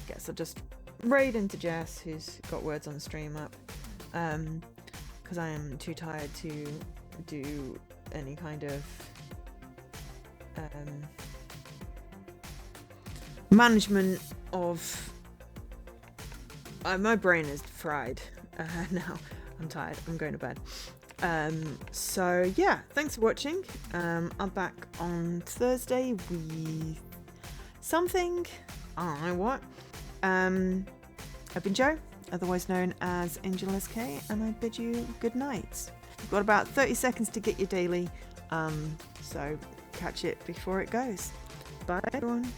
Speaker 1: Guess I'll just raid into Jess, who's got words on the stream up, because I am too tired to do any kind of management of. My brain is fried now. I'm tired. I'm going to bed. So yeah, thanks for watching. I'm back on Thursday with something. I don't know what. I've been Joe, otherwise known as Angel SK, and I bid you good night. You've got about 30 seconds to get your daily, so catch it before it goes. Bye everyone.